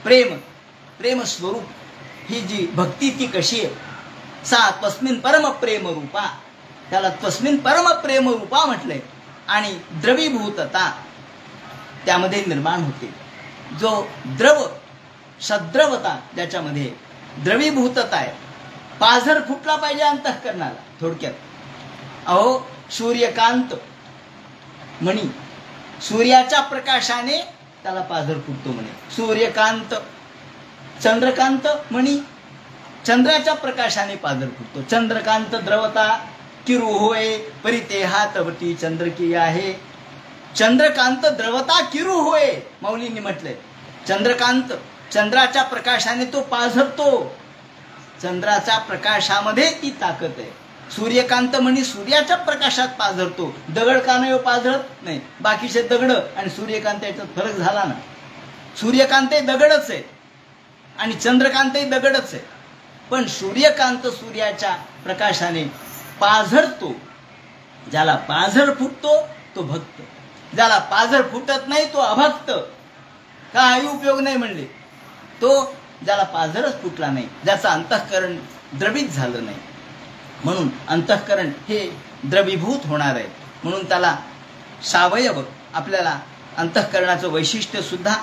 प्रेम स्वरूप ही जी भक्ती ती कशी आहे? सा तस्मिन परम प्रेम रूपा, त्याला तस्मिन परम प्रेम रूपा म्हटलंय. आणि द्रवीभूतता त्यामध्ये निर्माण होते. जो द्रव सद्रवता ज्याच्यामध्ये द्रवीभूतता आहे. पाझर फुटला पाहिजे अंतःकरणाला. थोडक्यात अहो, सूर्यकांत म्हणी, सूर्याच्या प्रकाशाने त्याला पाझर फुटतो म्हणे. सूर्यकांत, चंद्रकांत म्हणी, चंद्राच्या प्रकाशाने पाझर फुटतो. चंद्रकांत द्रवता किरू होय परिते हातवटी चंद्र की आहे. चंद्रकांत द्रवता किरू होय, माऊलींनी म्हटलंय. चंद्रकांत, चंद्राच्या प्रकाशाने तो पाझरतो. चंद्राच्या प्रकाशामध्ये ती ताकद आहे. सूर्यकांत म्हणे सूर्याच्या प्रकाशात पाझरतो. दगड का नाही पाझरत नाही? बाकीचे दगड आणि सूर्यकांत याच्यात फरक झाला ना. सूर्यकांत दगडच आहे आणि चंद्रकांत दगडच आहे, पण सूर्यकांत सूर्याच्या प्रकाशाने पाझरतो. ज्याला पाझर फुटतो तो भक्त, ज्याला पाझर फुटत नाही तो अभक्त. काही उपयोग नाही म्हणले. तो ज्याला पाझरच फुटला नाही, ज्याचं अंतःकरण द्रवित झालं नाही. म्हणून अंतःकरण हे द्रवीभूत होणार आहे. म्हणून त्याला सावयव, आपल्याला अंतःकरणाचं वैशिष्ट्य सुद्धा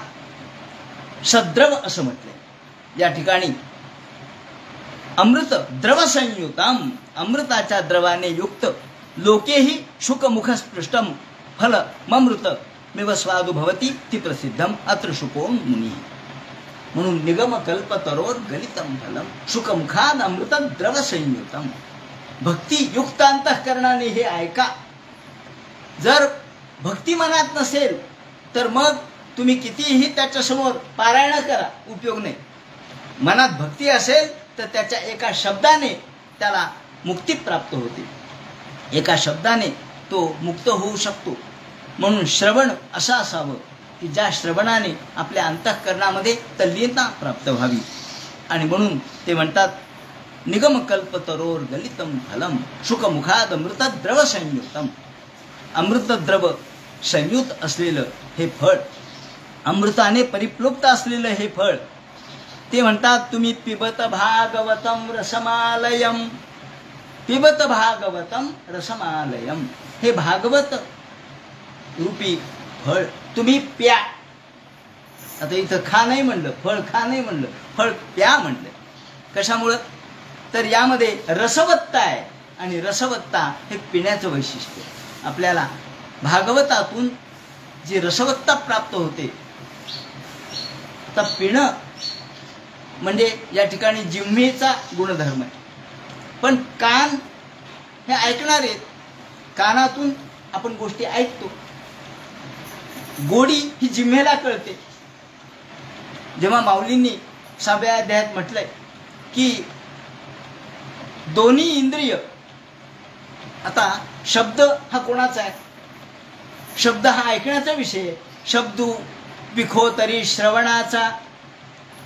सद्रव असं म्हटलंय. या ठिकाणी अमृत द्रव संयुतम, अमृताच्या द्रवाने युक्त. लोकेही शुकमुखस्पृष्टम फल ममृत मिव स्वादु भवती ती प्रसिद्धम अत्र शुको मुनी. म्हणून निगम कल्पतरोर गलितम फलम शुकमुखाद अमृत द्रव संयुतम. भक्ती युक्त अंतःकरणाने हे ऐका. जर भक्ती मनात नसेल तर मग तुम्ही कितीही त्याच्यासमोर पारायण करा, उपयोग नाही. मनात भक्ती असेल तर त्याच्या एका शब्दाने त्याला मुक्ती प्राप्त होते, एका शब्दाने तो मुक्त होऊ शकतो. म्हणून श्रवण असं असावं की ज्या श्रवणाने आपल्या अंतःकरणामध्ये तल्लीनता प्राप्त व्हावी. आणि म्हणून ते म्हणतात निगम कल्पतरोर गलितम फलम शुकमुखाद अमृत द्रव संयुक्तम. अमृत द्रव संयुक्त असलेलं हे फळ, अमृताने परिप्लुप्त असलेलं हे फळ, ते म्हणतात तुम्ही पिबत भागवतम रसमालयम, पिबत भागवतम रसमालयम. हे भागवत रूपी फळ तुम्ही प्या. आता इथं खा नाही म्हणलं, फळ खा नाही म्हणलं, फळ प्या म्हणलं. कशामुळं? तर यामध्ये रसवत्ता आहे आणि रसवत्ता हे पिण्याचं वैशिष्ट्य. आपल्याला भागवतातून जी रसवत्ता प्राप्त होते, तर पिणं म्हणजे या ठिकाणी जिव्हेचा गुणधर्म आहे. पण कान हे ऐकणार आहेत, कानातून आपण गोष्टी ऐकतो. गोडी ही जिव्हेला कळते. जेव्हा माऊलींनी 6व्या अध्यायात म्हटलंय की दोन्ही इंद्रिय, आता शब्द हा कोणाचा आहे? शब्द हा ऐकण्याचा विषय आहे. शब्दू विखोतरी श्रवणाचा.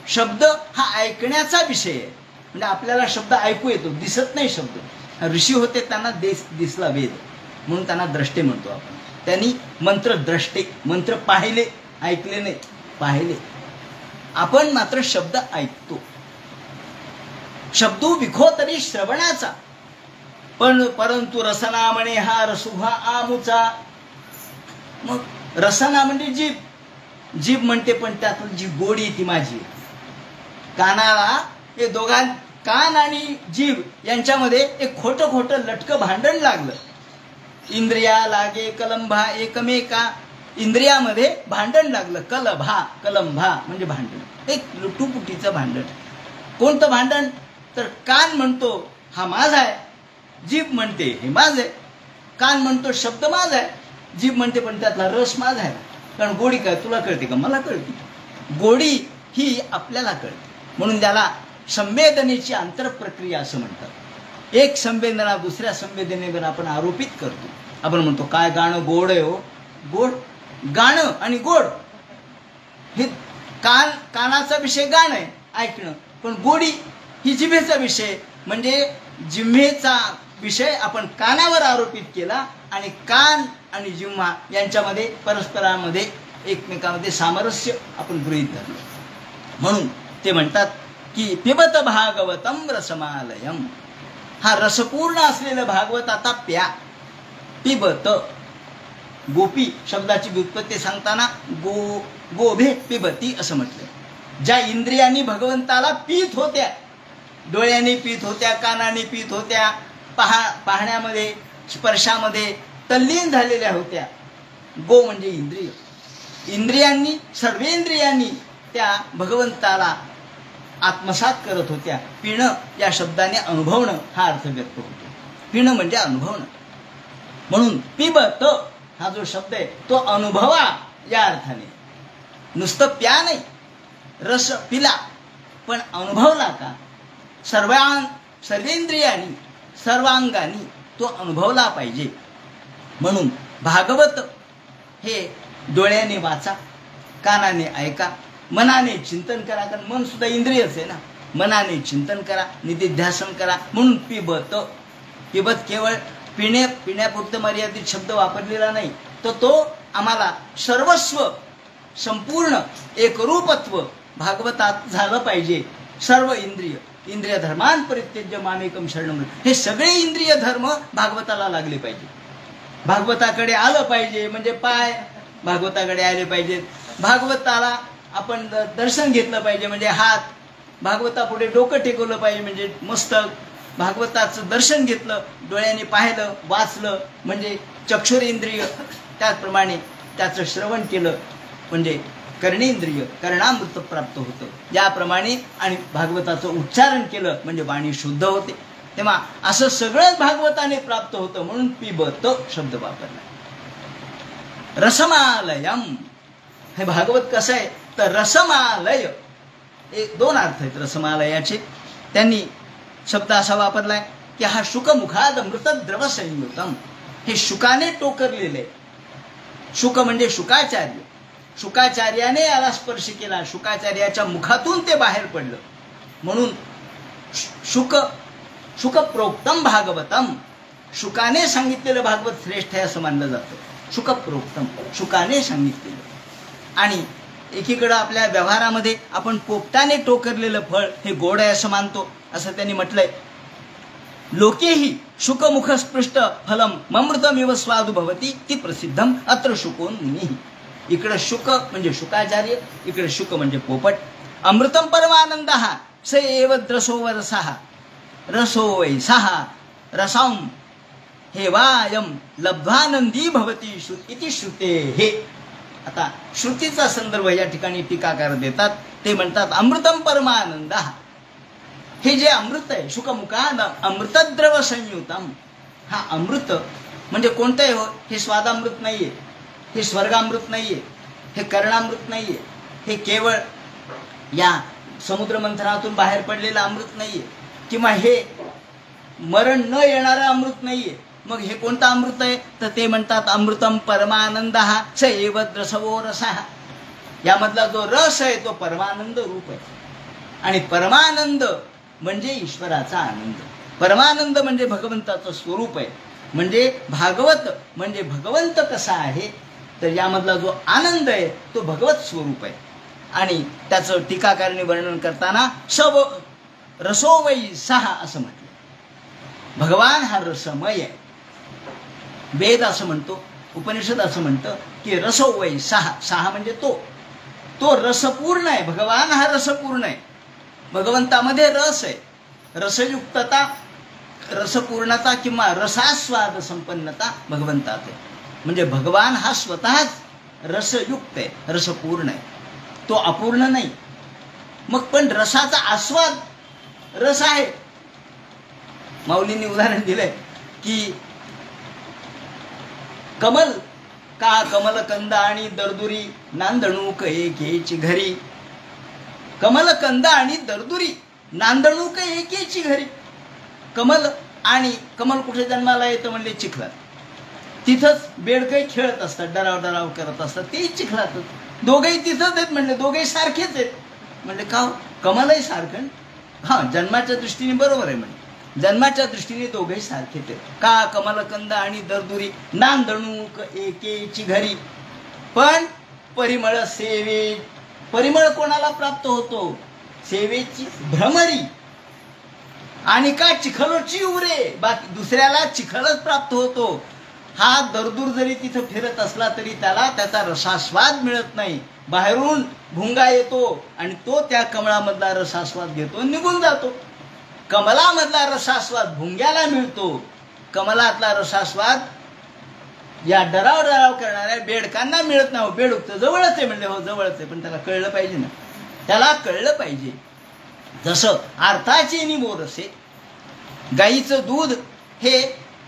शब्द हा ऐकण्याचा विषय आहे. म्हणजे आपल्याला शब्द ऐकू येतो, दिसत नाही शब्द. ऋषी होते त्यांना दिसला वेद, म्हणून त्यांना द्रष्टे म्हणतो आपण. त्यांनी मंत्र द्रष्टे, मंत्र पाहिले, ऐकले नाही, पाहिले. आपण मात्र शब्द ऐकतो. शब्दू विखोतरी श्रवणाचा. पण परंतु रसना म्हणे हा रसुहा आमुचा. मग रसना म्हणजे जीभ, जीभ म्हणते, पण त्यातून जी गोडी ती माझी. कानाला हे कान आणि जीभ यांच्यामध्ये एक खोटं खोटं लटकं भांडण लागलं. इंद्रिया लागे कलंभा एकमेका, इंद्रियामध्ये भांडण लागलं. कलभा कलंभा म्हणजे भांडण, एक लुटुपुटीचं भांडण. कोणतं भांडण? तर कान म्हणतो हा माझा आहे, जीभ म्हणते हे माझं आहे. कान म्हणतो शब्द माझा आहे, जीभ म्हणते पण त्यातला रस माझा आहे. कारण गोडी काय तुला कळते का? मला कळते. गोडी ही आपल्याला कळते, म्हणून त्याला संवेदनेची आंतरप्रक्रिया असं म्हणतात. एक संवेदना दुसऱ्या संवेदनेवर आपण आरोपित करतो. आपण म्हणतो काय गाणं गोड आहे हो. गोड गाणं आणि गोड हे कानाचा विषय गाणं आहे ऐकणं, पण गोडी ही जिभेचा विषय, म्हणजे जिव्हेचा विषय आपण कानावर आरोपित केला आणि कान आणि जिव्हा यांच्यामध्ये परस्परामध्ये एकमेकांमध्ये सामरस्य आपण गृहीत धरलं. म्हणून ते म्हणतात की पिबत भागवतम रसमालयम, हा रसपूर्ण असलेलं भागवत आता प्या. पिबत, गोपी शब्दाची व्युत्पत्ती सांगताना गोभे पिबती असं म्हटलं. ज्या इंद्रियांनी भगवंताला पीत होत्या, डोळ्यांनी पीत होत्या, कानाने पीत होत्या, पाहण्यामध्ये स्पर्शामध्ये तल्लीन झालेल्या होत्या. गो म्हणजे इंद्रिय. इंद्रियांनी सर्वेंद्रियांनी त्या भगवंताला आत्मसात करत होत्या. पिणं या शब्दाने अनुभवणं हा अर्थ व्यक्त होतो. पिणं म्हणजे अनुभवणं. म्हणून पिबत हा जो शब्द आहे तो अनुभवा या अर्थाने. नुसतं प्या नाही, रस पिला पण अनुभवला का? सर्वेंद्रियांनी सर्वांगानी तो अनुभवला पाहिजे. म्हणून भागवत हे डोळ्याने वाचा, कानाने ऐका, मनाने चिंतन करा. कारण मन सुद्धा इंद्रियच आहे ना. मनाने चिंतन करा, निधिध्यासन करा. म्हणून पिबत, पिबत केवळ पिण्यापुरतं मर्यादित शब्द वापरलेला नाही, तर तो आम्हाला सर्वस्व संपूर्ण एकरूपत्व भागवतात झालं पाहिजे. सर्व इंद्रिय धर्मान परित्यज्य मामेकम शरणं, हे सगळे इंद्रिय धर्म भागवताला लागले पाहिजे. भागवताकडे आलं पाहिजे म्हणजे पाय भागवताकडे आले पाहिजेत. भागवताला आपण दर्शन घेतलं पाहिजे म्हणजे हात, भागवतापुढे डोकं टेकवलं पाहिजे म्हणजे मस्तक. भागवताचं दर्शन घेतलं, डोळ्याने पाहिलं वाचलं म्हणजे चक्षुरेंद्रिय. त्याचप्रमाणे त्याचं श्रवण केलं म्हणजे कर्णेंद्रिय, कर्णामृत प्राप्त होतं. याप्रमाणे आणि भागवताचं उच्चारण केलं म्हणजे वाणी शुद्ध होते. तेव्हा असं सगळंच भागवताने प्राप्त होतं. म्हणून पिबत शब्द वापरला. रसमालयम हे भागवत कसं आहे तर रसमालय, एक दोन अर्थ आहेत रसमालयाचे. त्यांनी शब्द असा वापरलाय की हा शुकमुखाद अमृत द्रव संयुतम, हे शुकाने टोकरलेले. शुक म्हणजे शुकाचार्य, शुकाचार्याने याला स्पर्श केला, शुकाचार्याच्या मुखातून ते बाहेर पडलं. म्हणून शुक प्रोक्तम भागवतम, शुकाने सांगितलेलं भागवत श्रेष्ठ आहे असं मानलं जातं. शुक प्रोक्तम, शुकाने सांगितलेलं. आणि एकीकडं आपल्या व्यवहारामध्ये आपण पोपटाने टोकरलेलं फळ हे गोड आहे असं मानतो, असं त्यांनी म्हटलंय. लोकेही शुकमुख स्पृष्ट फलम ममृतमिव स्वादु भवती ती प्रसिद्धम अत्र शुकोन मुनी. इकडं शुक म्हणजे शुकाचार्य, इकडे शुक म्हणजे पोपट. अमृतम परमानंद स एव रसो रसः रसो वैसः रसम हे वायम लब्ध्वानंदी भवती इति श्रुते. हे आता श्रुतीचा संदर्भ या ठिकाणी टीकाकार देतात. ते म्हणतात अमृतम परमानंद, हे जे अमृत आहे शुकमुखाद अमृतद्रव संयुतम, हा अमृत म्हणजे कोणतं आहे हो? हे स्वादामृत नाहीये, हे स्वर्गामृत नाहीये, हे कर्णामृत नाहीये, हे केवळ या समुद्र मंथनातून बाहेर पडलेलं अमृत नाहीये, किंवा हे मरण न येणारं अमृत नाहीये. मग हे कोणतं अमृत आहे तर ते म्हणतात अमृतम परमानंद स एव रसवो रसः. यामधला जो रस आहे तो परमानंद रूप आहे. आणि परमानंद म्हणजे ईश्वराचा आनंद, परमानंद म्हणजे भगवंताचं स्वरूप आहे. म्हणजे भागवत म्हणजे भगवंत कसा आहे तर यामधला जो आनंद आहे तो भगवत स्वरूप आहे. आणि त्याचं टीकाकाराने वर्णन करताना सव रसो वै सहा असं म्हटलं. भगवान हा रसमय आहे. वेद असं म्हणतो, उपनिषद असं म्हणतं की रसो वै सहा, सहा म्हणजे तो रसपूर्ण आहे. भगवान हा रसपूर्ण आहे. भगवंतामध्ये रस आहे, रसयुक्तता रसपूर्णता किंवा रसास्वाद संपन्नता भगवंतात आहे. म्हणजे भगवान हा स्वतःच रसयुक्त आहे, रसपूर्ण आहे, तो अपूर्ण नाही. मग पण रसाचा आस्वाद रस आहे. माऊलींनी उदाहरण दिलंय की कमल का कमलकंद आणि दर्दुरी नांदणूक एकेची घरी. कमलकंद आणि दर्दुरी नांदणूक एकेची घरी. कमल आणि कमल कुठे जन्माला येतं म्हणले चिखलात. तिथंच बेडकही खेळत असतात, डराव डराव करत असतात, तेही चिखलातच. दोघेही तिथंच आहेत म्हणले, दोघेही सारखेच आहेत म्हणले. का कमलही सारखं? हा, जन्माच्या दृष्टीने बरोबर आहे म्हणजे, जन्माच्या दृष्टीने दोघेही सारखेच आहेत. का कमलकंद आणि दर्दुरी नांदणूक एकेची घरी. पण परिमळ सेवे, परिमळ कोणाला प्राप्त होतो? सेवेची भ्रमरी. आणि का चिखलोची उरे, बाकी दुसऱ्याला चिखलच प्राप्त होतो. हा दर्दूर जरी तिथं फिरत असला तरी त्याला त्याचा रसास्वाद मिळत नाही. बाहेरून भुंगा येतो आणि तो त्या कमळामधला रसास्वाद घेतो, निघून जातो. कमलामधला रसास्वाद भुंग्याला मिळतो. कमलातला रसास्वाद या डराव डराव करणाऱ्या बेडकांना मिळत नाही. बेडूक तर जवळच आहे म्हणले, हो जवळच आहे, पण त्याला कळलं पाहिजे ना, त्याला कळलं पाहिजे. जसं अर्थाची निमोरसे, गाईचं दूध हे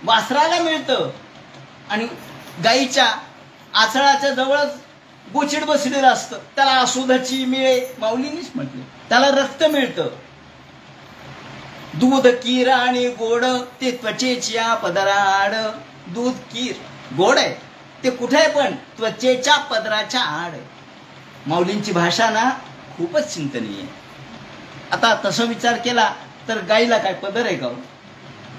वासराला मिळतं आणि गाईच्या आचळाच्या जवळच गोचिड बसलेलं असतं, त्याला अशुद्धाची मिळे, माऊलींनीच म्हटलं, त्याला रक्त मिळतं. दूध कीर आणि गोड ते त्वचेच्या पदराड. दूध कीर गोड आहे, ते कुठे आहे? पण त्वचेच्या पदराच्या आड. माऊलींची भाषा ना खूपच चिंतनीय आहे. आता तसं विचार केला तर गाईला काय पदर आहे का?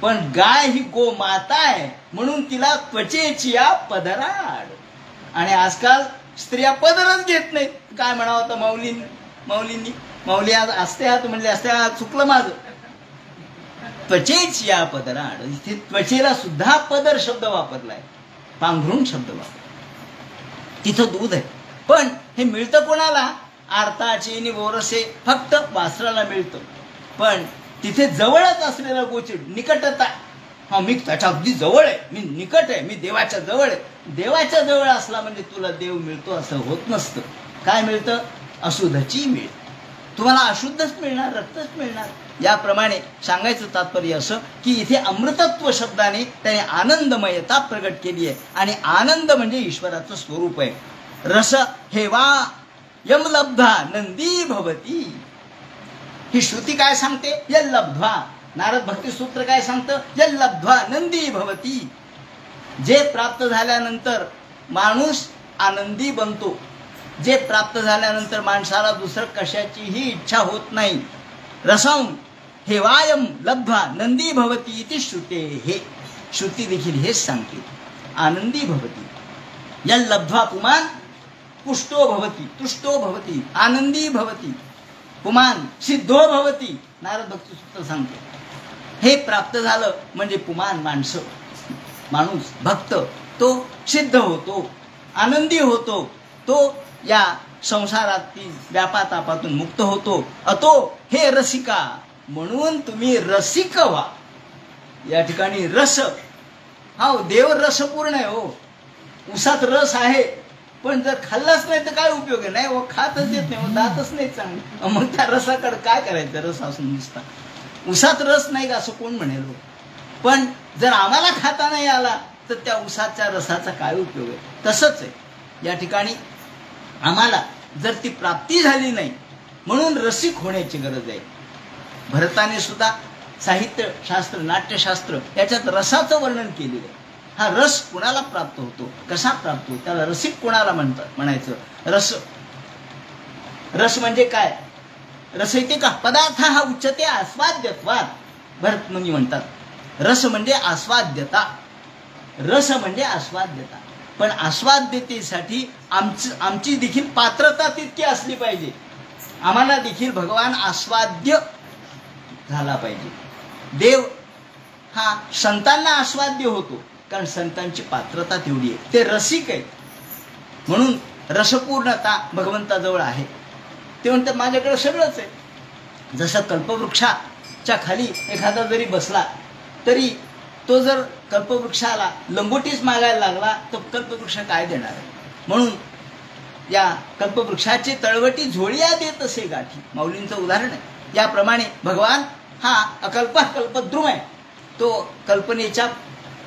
पण गाय ही गो माता आहे म्हणून तिला त्वचेची या पदराड. आणि आजकाल स्त्रिया पदरच घेत नाहीत. काय म्हणावं होतं माऊलींनी माऊली आज असते आहात म्हणले, असते चुकलं माझं. त्वचेची या पदराड, इथे त्वचेला सुद्धा पदर शब्द वापरलाय, पांघरून शब्द वापर. तिथं दूध आहे, पण हे मिळतं कोणाला? आर्ताची निवोरसे, फक्त वासराला मिळतं. पण तिथे जवळच असलेला गोचिड, निकटता, हा मी त्याच्या अगदी जवळ आहे, मी निकट आहे, मी देवाच्या जवळ आहे. देवाच्या जवळ असला म्हणजे तुला देव मिळतो असं होत नसतं. काय मिळतं? अशुद्धची मिळ. तुम्हाला अशुद्धच मिळणार, रक्तच मिळणार. याप्रमाणे सांगायचं तात्पर्य असं की इथे अमृतत्व शब्दाने त्याने आनंदमयता प्रगट केली आहे. आणि आनंद म्हणजे ईश्वराचं स्वरूप आहे. रस हेवा यम लब्धा नंदी भवती. ही श्रुती काय सांगते? यल लब्ध्वा. नारद भक्ती सूत्र काय सांगतं? यल लब्ध्वा नंदी भवती. जे प्राप्त झाल्यानंतर माणूस आनंदी बनतो, जे प्राप्त झाल्यानंतर माणसाला दुसरं कशाचीही इच्छा होत नाही. रसम हेवायम लब्ध्वा नंदी भवती इति श्रुते. हे श्रुती देखील हेच सांगते, आनंदी भवती. यल लब्ध्वा पुमान पुष्टो भवती, तुष्टो भवती, आनंदी भवती, पुमान सिद्धो भवती. नारद भक्ती सूत्र सांगते हे प्राप्त झालं म्हणजे पुमान माणूस भक्त तो सिद्ध होतो, आनंदी होतो, तो या संसारातील व्यापातापातून मुक्त होतो. अतो हे रसिका, म्हणून तुम्ही रसिक व्हा. या ठिकाणी रस, हा देव रसपूर्ण आहे. हो, उसात रस आहे, पण जर खाल्लाच नाही तर काय उपयोग आहे? नाही व खातच येत नाही, दातच नाही चांगले, मग त्या रसाकडे काय करायचं? रस असून दिसता उसात रस नाही का असं कोण म्हणेल? पण जर आम्हाला खाता नाही आला तर त्या उसाच्या रसाचा काय उपयोग आहे? तसंच आहे या ठिकाणी आम्हाला जर ती प्राप्ती झाली नाही म्हणून रसिक होण्याची गरज आहे. भरताने सुद्धा साहित्यशास्त्र, नाट्यशास्त्र याच्यात रसाचं वर्णन केलेलं आहे. हा रस कोणाला प्राप्त होतो, कसा प्राप्त होतो, त्याला रसिक कोणाला म्हणायचं? रस म्हणजे काय? रस येते का? पदार्थ हा उच्चते आस्वाद्यत्वात. भरतमुनी म्हणतात रस म्हणजे आस्वाद्यता, रस म्हणजे आस्वाद्यता. पण आस्वाद्यतेसाठी आमची देखील पात्रता तितकी असली पाहिजे. आम्हाला देखील भगवान आस्वाद्य झाला पाहिजे. देव हा संतांना आस्वाद्य होतो कारण संतांची पात्रता तेवढी आहे, ते रसिक आहेत. म्हणून रसपूर्णता भगवंताजवळ आहे. ते म्हणतात माझ्याकडे सगळंच आहे. जसं कल्पवृक्षाच्या खाली एखादा जरी बसला तरी तो जर कल्पवृक्षाला लंगोटीच मागायला लागला तर कल्पवृक्ष काय देणार आहे? म्हणून या कल्पवृक्षाची तळवटी झोळिया देत असे गाठी, माऊलींचं उदाहरण आहे. याप्रमाणे भगवान हा अकल्प कल्पद्रुम आहे. तो कल्पनेच्या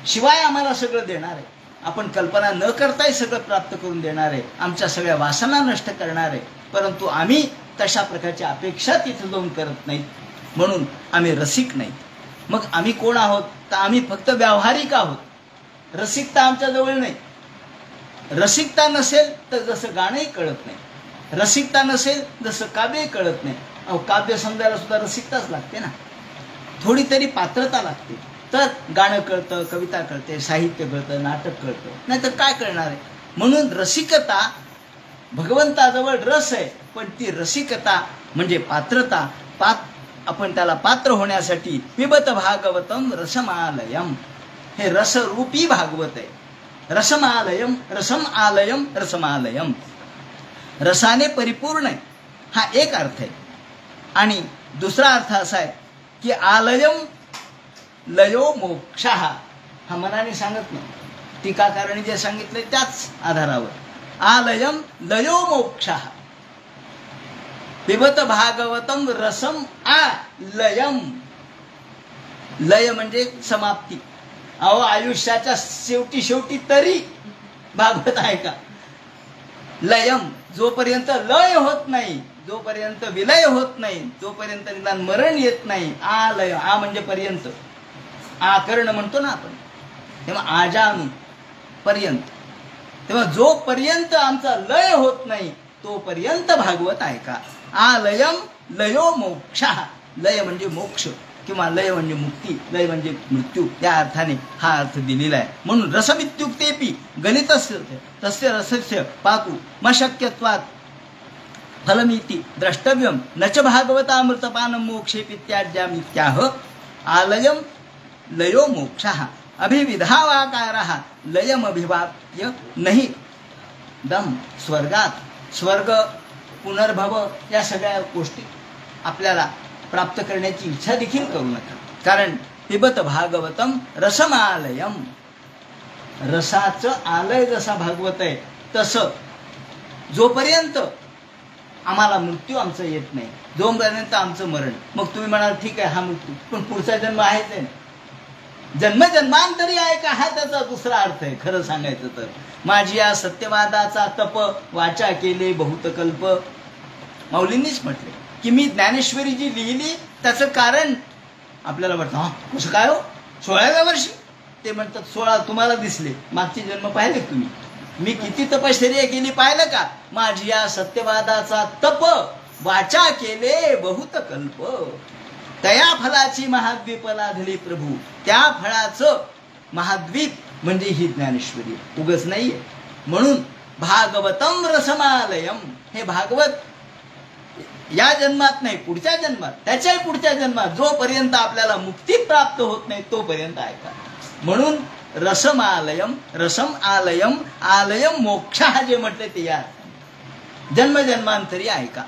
शिवाय आम्हाला सगळं देणार आहे. आपण कल्पना न करताही सगळं प्राप्त करून देणार आहे. आमच्या सगळ्या वासना नष्ट करणार आहे. परंतु आम्ही तशा प्रकारची अपेक्षा तिथे जाऊन करत नाहीत, म्हणून आम्ही रसिक नाहीत. मग आम्ही कोण आहोत? तर आम्ही फक्त व्यावहारिक आहोत. रसिकता आमच्या जवळ नाही. रसिकता नसेल तर जसं गाणंही कळत नाही, रसिकता नसेल जसं काव्यही कळत नाही. अहो, काव्य समजायला सुद्धा रसिकताच लागते ना, थोडी तरी पात्रता लागते, तर गाणं कळतं, कविता कळते, साहित्य कळतं, नाटक कळतं, नाही तर काय कळणार आहे? म्हणून रसिकता, भगवंताजवळ रस आहे, पण ती रसिकता म्हणजे पात्रता, आपण त्याला पात्र होण्यासाठी पिबत भागवतम रसमालयम, हे रसरूपी भागवत आहे. रसमालयम, रसम आलयम, रसमालयम, रसाने परिपूर्ण आहे, हा एक अर्थ आहे. आणि दुसरा अर्थ असा आहे की आलयम लयो मोक्ष, हा मनाने सांगत नाही, टीकाकारांनी जे सांगितले त्याच आधारावर. आलयम लयो मोक्ष, पिबत भागवतम रसम आलयम. लय म्हणजे समाप्ती. अहो, आयुष्याच्या शेवटी तरी भागवत आहे का? लयम, जोपर्यंत लय होत नाही, जोपर्यंत विलय होत नाही, जोपर्यंत निदान मरण येत नाही. आलय, आ म्हणजे पर्यंत, आकर्ण म्हणतो ना आपण, तेव्हा आजानु पर्यंत. तेव्हा जोपर्यंत आमचा लय होत नाही तोपर्यंत भागवत आहे का? आलयम लयो मोक्ष, लय म्हणजे मोक्ष किंवा लय म्हणजे मुक्ती, लय म्हणजे मृत्यू, त्या अर्थाने हा अर्थ दिलेला आहे. म्हणून रसमित्युक्तेपि गणितस्य तस्य रसस्य पातु मशक्यत्वात् फलमिति द्रष्टव्यम न च भागवतामृतपानं मोक्षेपित्याज्यामित्याह. आलयम लयो मोक्षः अभिविधावाकारः लयमभिवाप्य नहि दम स्वर्गात. स्वर्ग, पुनर्भव या सगळ्या गोष्टी आपल्याला प्राप्त करण्याची इच्छा देखील करू नका, कारण पिबत भागवतम रसमालयम, रसाचं आलय जसा भागवत आहे तसं जोपर्यंत आम्हाला मृत्यू आमचं येत नाही, जोपर्यंत आमचं मरण. मग तुम्ही म्हणाल ठीक आहे, हा मृत्यू, पण पुढचा जन्म आहेच आहे, जन्मजन्मांतरी आहे का, हा त्याचा दुसरा अर्थ आहे. खरं सांगायचं तर माझी या सत्यवादाचा तप वाचा केले बहुत कल्प, माऊलींनीच म्हटले की मी ज्ञानेश्वरी जी लिहिली त्याचं कारण आपल्याला वाटतं, हा कसं काय हो 16व्या वर्षी? ते म्हणतात 16 तुम्हाला दिसले, मागचे जन्म पाहिले तुम्ही, मी किती तपश्चर्या केली पाहिलं का? माझी या सत्यवादाचा तप वाचा केले बहुत कल्प, तया फलाची महाद्वीप लाधली प्रभू. त्या फळाचं महाद्वीप म्हणजे ही ज्ञानेश्वरी, उगच नाहीये. म्हणून भागवतम रसमालयम, हे भागवत या जन्मात नाही, पुढच्या जन्मात, त्याच्याही पुढच्या जन्मात, जोपर्यंत आपल्याला मुक्ती प्राप्त होत नाही तोपर्यंत ऐका. म्हणून रसमालयम, रसम आलयम, आलयम मोक्ष जे म्हटले ते या जन्मजन्मांतरी ऐका.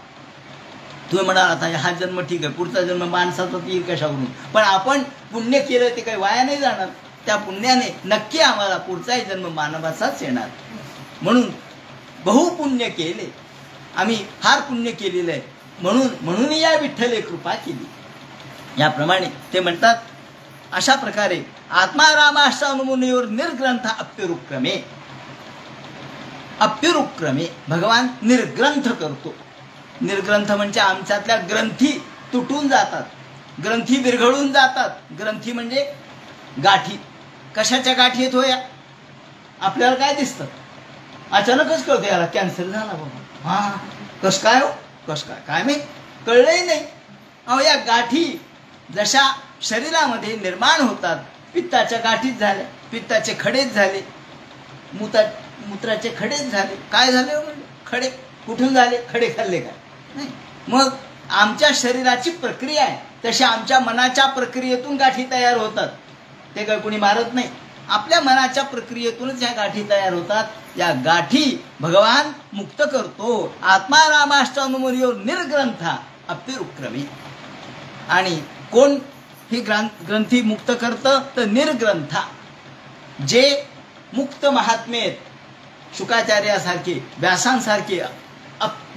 तुम्ही म्हणाल आता हा जन्म ठीक आहे, पुढचा जन्म माणसाचा येईल कशावरून? पण आपण पुण्य केलं ते काही वाया नाही जाणार, त्या पुण्याने नक्की आम्हाला पुढचाही जन्म मानवाचाच येणार. म्हणून बहुपुण्य केले, आम्ही फार पुण्य केलेलं आहे, म्हणून या विठ्ठले कृपा केली. याप्रमाणे ते म्हणतात, अशा प्रकारे आत्मारामाष्टानुमुनीवर निर्ग्रंथ अप्युरुक्रमे, अप्युरुक्रमे भगवान निर्ग्रंथ करतो. निर्ग्रंथ म्हणजे आमच्यातल्या ग्रंथी तुटून जातात, ग्रंथी विरघळून जातात. ग्रंथी म्हणजे गाठी. कशाच्या गाठी येत होया? आपल्याला काय दिसतं? अचानकच कळतं याला कॅन्सर झाला बाबा, हा कस काय हो, कस काय काय नाही कळलंही नाही. अहो, या गाठी जशा शरीरामध्ये निर्माण होतात, पित्ताच्या गाठीच झाल्या, पित्ताचे खडेच झाले, मूत्राचे खडेच झाले. काय झाले म्हणजे खडे कुठून झाले? खडे खाल्ले काय? नाही. मग आमच्या शरीराची प्रक्रिया आहे तशी आमच्या मनाच्या प्रक्रियेतून गाठी तयार होतात. ते काय कोणी मारत नाही, आपल्या मनाच्या प्रक्रियेतूनच या गाठी तयार होतात. या गाठी भगवान मुक्त करतो. आत्मारामाष्टानुमुनीवर निर्ग्रंथा अप्युरुक्रमे. आणि कोण ही ग्रंथी मुक्त करतं तर निर्ग्रंथा जे मुक्त महात्मे आहेत, शुकाचार्यासारखे व्यासांसारखे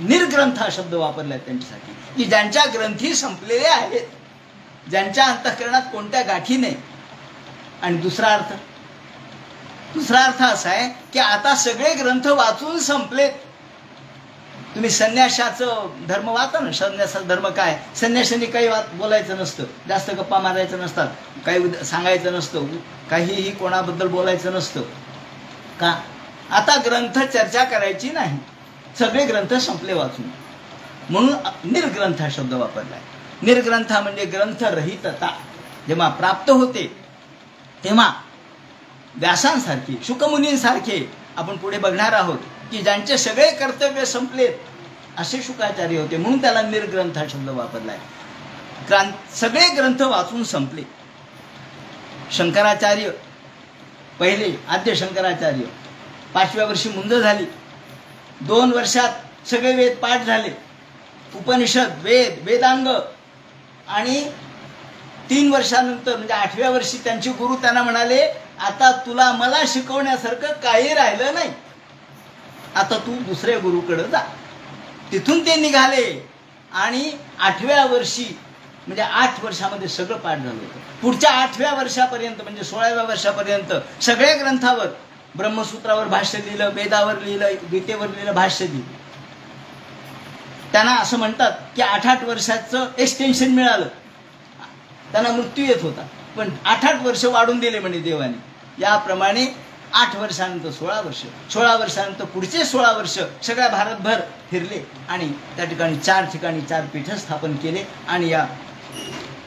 निर्ग्रंथ हा शब्द वापरला आहे त्यांच्यासाठी, की ज्यांच्या ग्रंथी संपलेल्या आहेत, ज्यांच्या अंतःकरणात कोणत्या गाठी नाही. आणि दुसरा अर्थ असा आहे की आता सगळे ग्रंथ वाचून संपलेत. तुम्ही संन्यासाचं धर्म वाचा ना. संन्यासाचा धर्म काय? संन्याशांनी काही बोलायचं नसतं, जास्त गप्पा मारायचं नसतात, काही सांगायचं नसतं, काहीही कोणाबद्दल बोलायचं नसतं. का? आता ग्रंथ चर्चा करायची नाही, सगळे ग्रंथ संपले वाचून, म्हणून निर्ग्रंथ हा शब्द वापरलाय. निर्ग्रंथा म्हणजे ग्रंथरहितता. जेव्हा प्राप्त होते तेव्हा व्यासांसारखे, शुकमुनींसारखे आपण पुढे बघणार आहोत की ज्यांचे सगळे कर्तव्य संपलेत असे शुकाचार्य होते, म्हणून त्याला निर्ग्रंथ हा शब्द वापरलाय. सगळे ग्रंथ वाचून संपले. शंकराचार्य पहिले, आद्य शंकराचार्य 5व्या वर्षी मुंज झाली. 2 वर्षात सगळे वेद पाठ झाले, उपनिषद, वेदांग. आणि 3 वर्षानंतर म्हणजे 8व्या वर्षी त्यांचे गुरु त्यांना म्हणाले, आता तुला मला शिकवण्यासारखं काही राहिलं नाही, आता तू दुसऱ्या गुरुकडे जा. तिथून ते निघाले आणि 8व्या वर्षी म्हणजे 8 वर्षामध्ये सगळं पाठ झालं होतं. पुढच्या 8व्या वर्षापर्यंत म्हणजे 16व्या वर्षापर्यंत सगळ्या ग्रंथावर, ब्रह्मसूत्रावर भाष्य लिहिलं, वेदावर लिहिलं, गीतेवर लिहिलं, भाष्य लिहिलं. त्यांना असं म्हणतात की 8-8 वर्षाचं एक्सटेन्शन मिळालं. त्यांना मृत्यू येत होता, पण 8-8 वर्ष वाढून दिले म्हणे देवाने. याप्रमाणे 8 वर्षानंतर 16 वर्ष, 16 वर्षानंतर पुढचे 16 वर्ष सगळ्या भारतभर फिरले आणि त्या ठिकाणी 4 ठिकाणी 4 पीठ स्थापन केले आणि या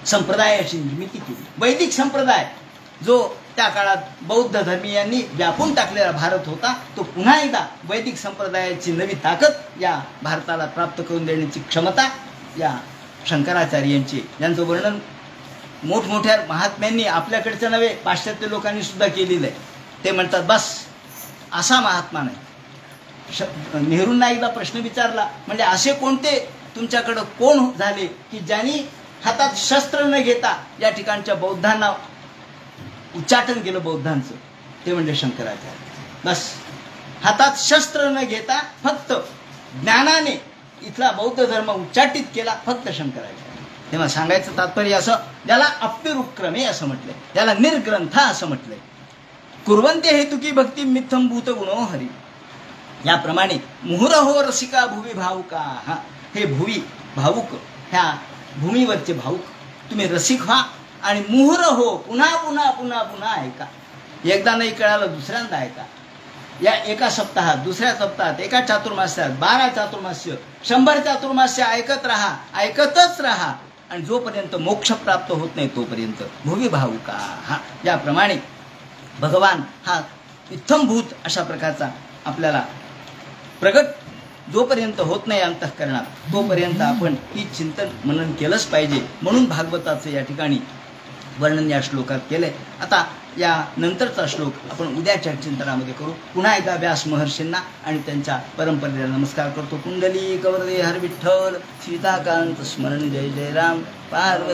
संप्रदायाची निर्मिती केली. वैदिक संप्रदाय जो त्या काळात बौद्ध धर्मीयांनी व्यापून टाकलेला भारत होता, तो पुन्हा एकदा वैदिक संप्रदायाची नवी ताकद या भारताला प्राप्त करून देण्याची क्षमता या शंकराचार्यांची, यांचं वर्णन मोठमोठ्या महात्म्यांनी आपल्याकडच्या नव्हे पाश्चात्य लोकांनी सुद्धा केलेलं आहे. ते म्हणतात बस असा महात्मा नाही. नेहरूंना एकदा प्रश्न विचारला, म्हणजे असे कोणते तुमच्याकडं कोण झाले की ज्यांनी हातात शस्त्र न घेता या ठिकाणच्या बौद्धांना उच्चाटन केलं बौद्धांचं? ते म्हणजे शंकराचार्य. बस हातात शस्त्र न घेता फक्त ज्ञानाने इथला बौद्ध धर्म उच्चाटित केला, फक्त शंकराचार्य. तेव्हा सांगायचं तात्पर्य असं, ज्याला अप्युरुक्रमे असं म्हटलंय, ज्याला निर्ग्रंथा असं म्हटलंय. कुर्वन्ते हेतुकी भक्ती मिथ्थम भूत गुणो हरी. याप्रमाणे मुहुरहो रसिका भुवी भावुका. हे भुवी भावुक, ह्या भूमीवरचे भावुक तुम्ही रसिक व्हा आणि मुहुर हो, पुन्हा पुन्हा पुन्हा पुन्हा ऐका. एकदा नाही कळालं दुसऱ्यांदा ऐका. या एका सप्ताहात, दुसऱ्या सप्ताहात, एका चातुर्मास्यात, 12 चातुर्मास्य, 100 चातुर्मास्य ऐकत राहा, ऐकतच राहा आणि जोपर्यंत मोक्ष प्राप्त होत नाही तोपर्यंत भुवी भावुका. याप्रमाणे भगवान हा इत्थंभूत अशा प्रकारचा आपल्याला प्रगट जोपर्यंत होत नाही अंतःकरणात, तोपर्यंत आपण ही चिंतन मनन केलंच पाहिजे. म्हणून भागवताचं या ठिकाणी वर्णन या श्लोकात केलंय. आता या नंतरचा श्लोक आपण उद्याच्या चिंतनामध्ये करू. पुन्हा एकदा व्यास महर्षींना आणि त्यांच्या परंपरेला नमस्कार करतो. कुंडली कवरदे हर विठ्ठल, सीताकांत स्मरण, जय जय राम. पार्वती.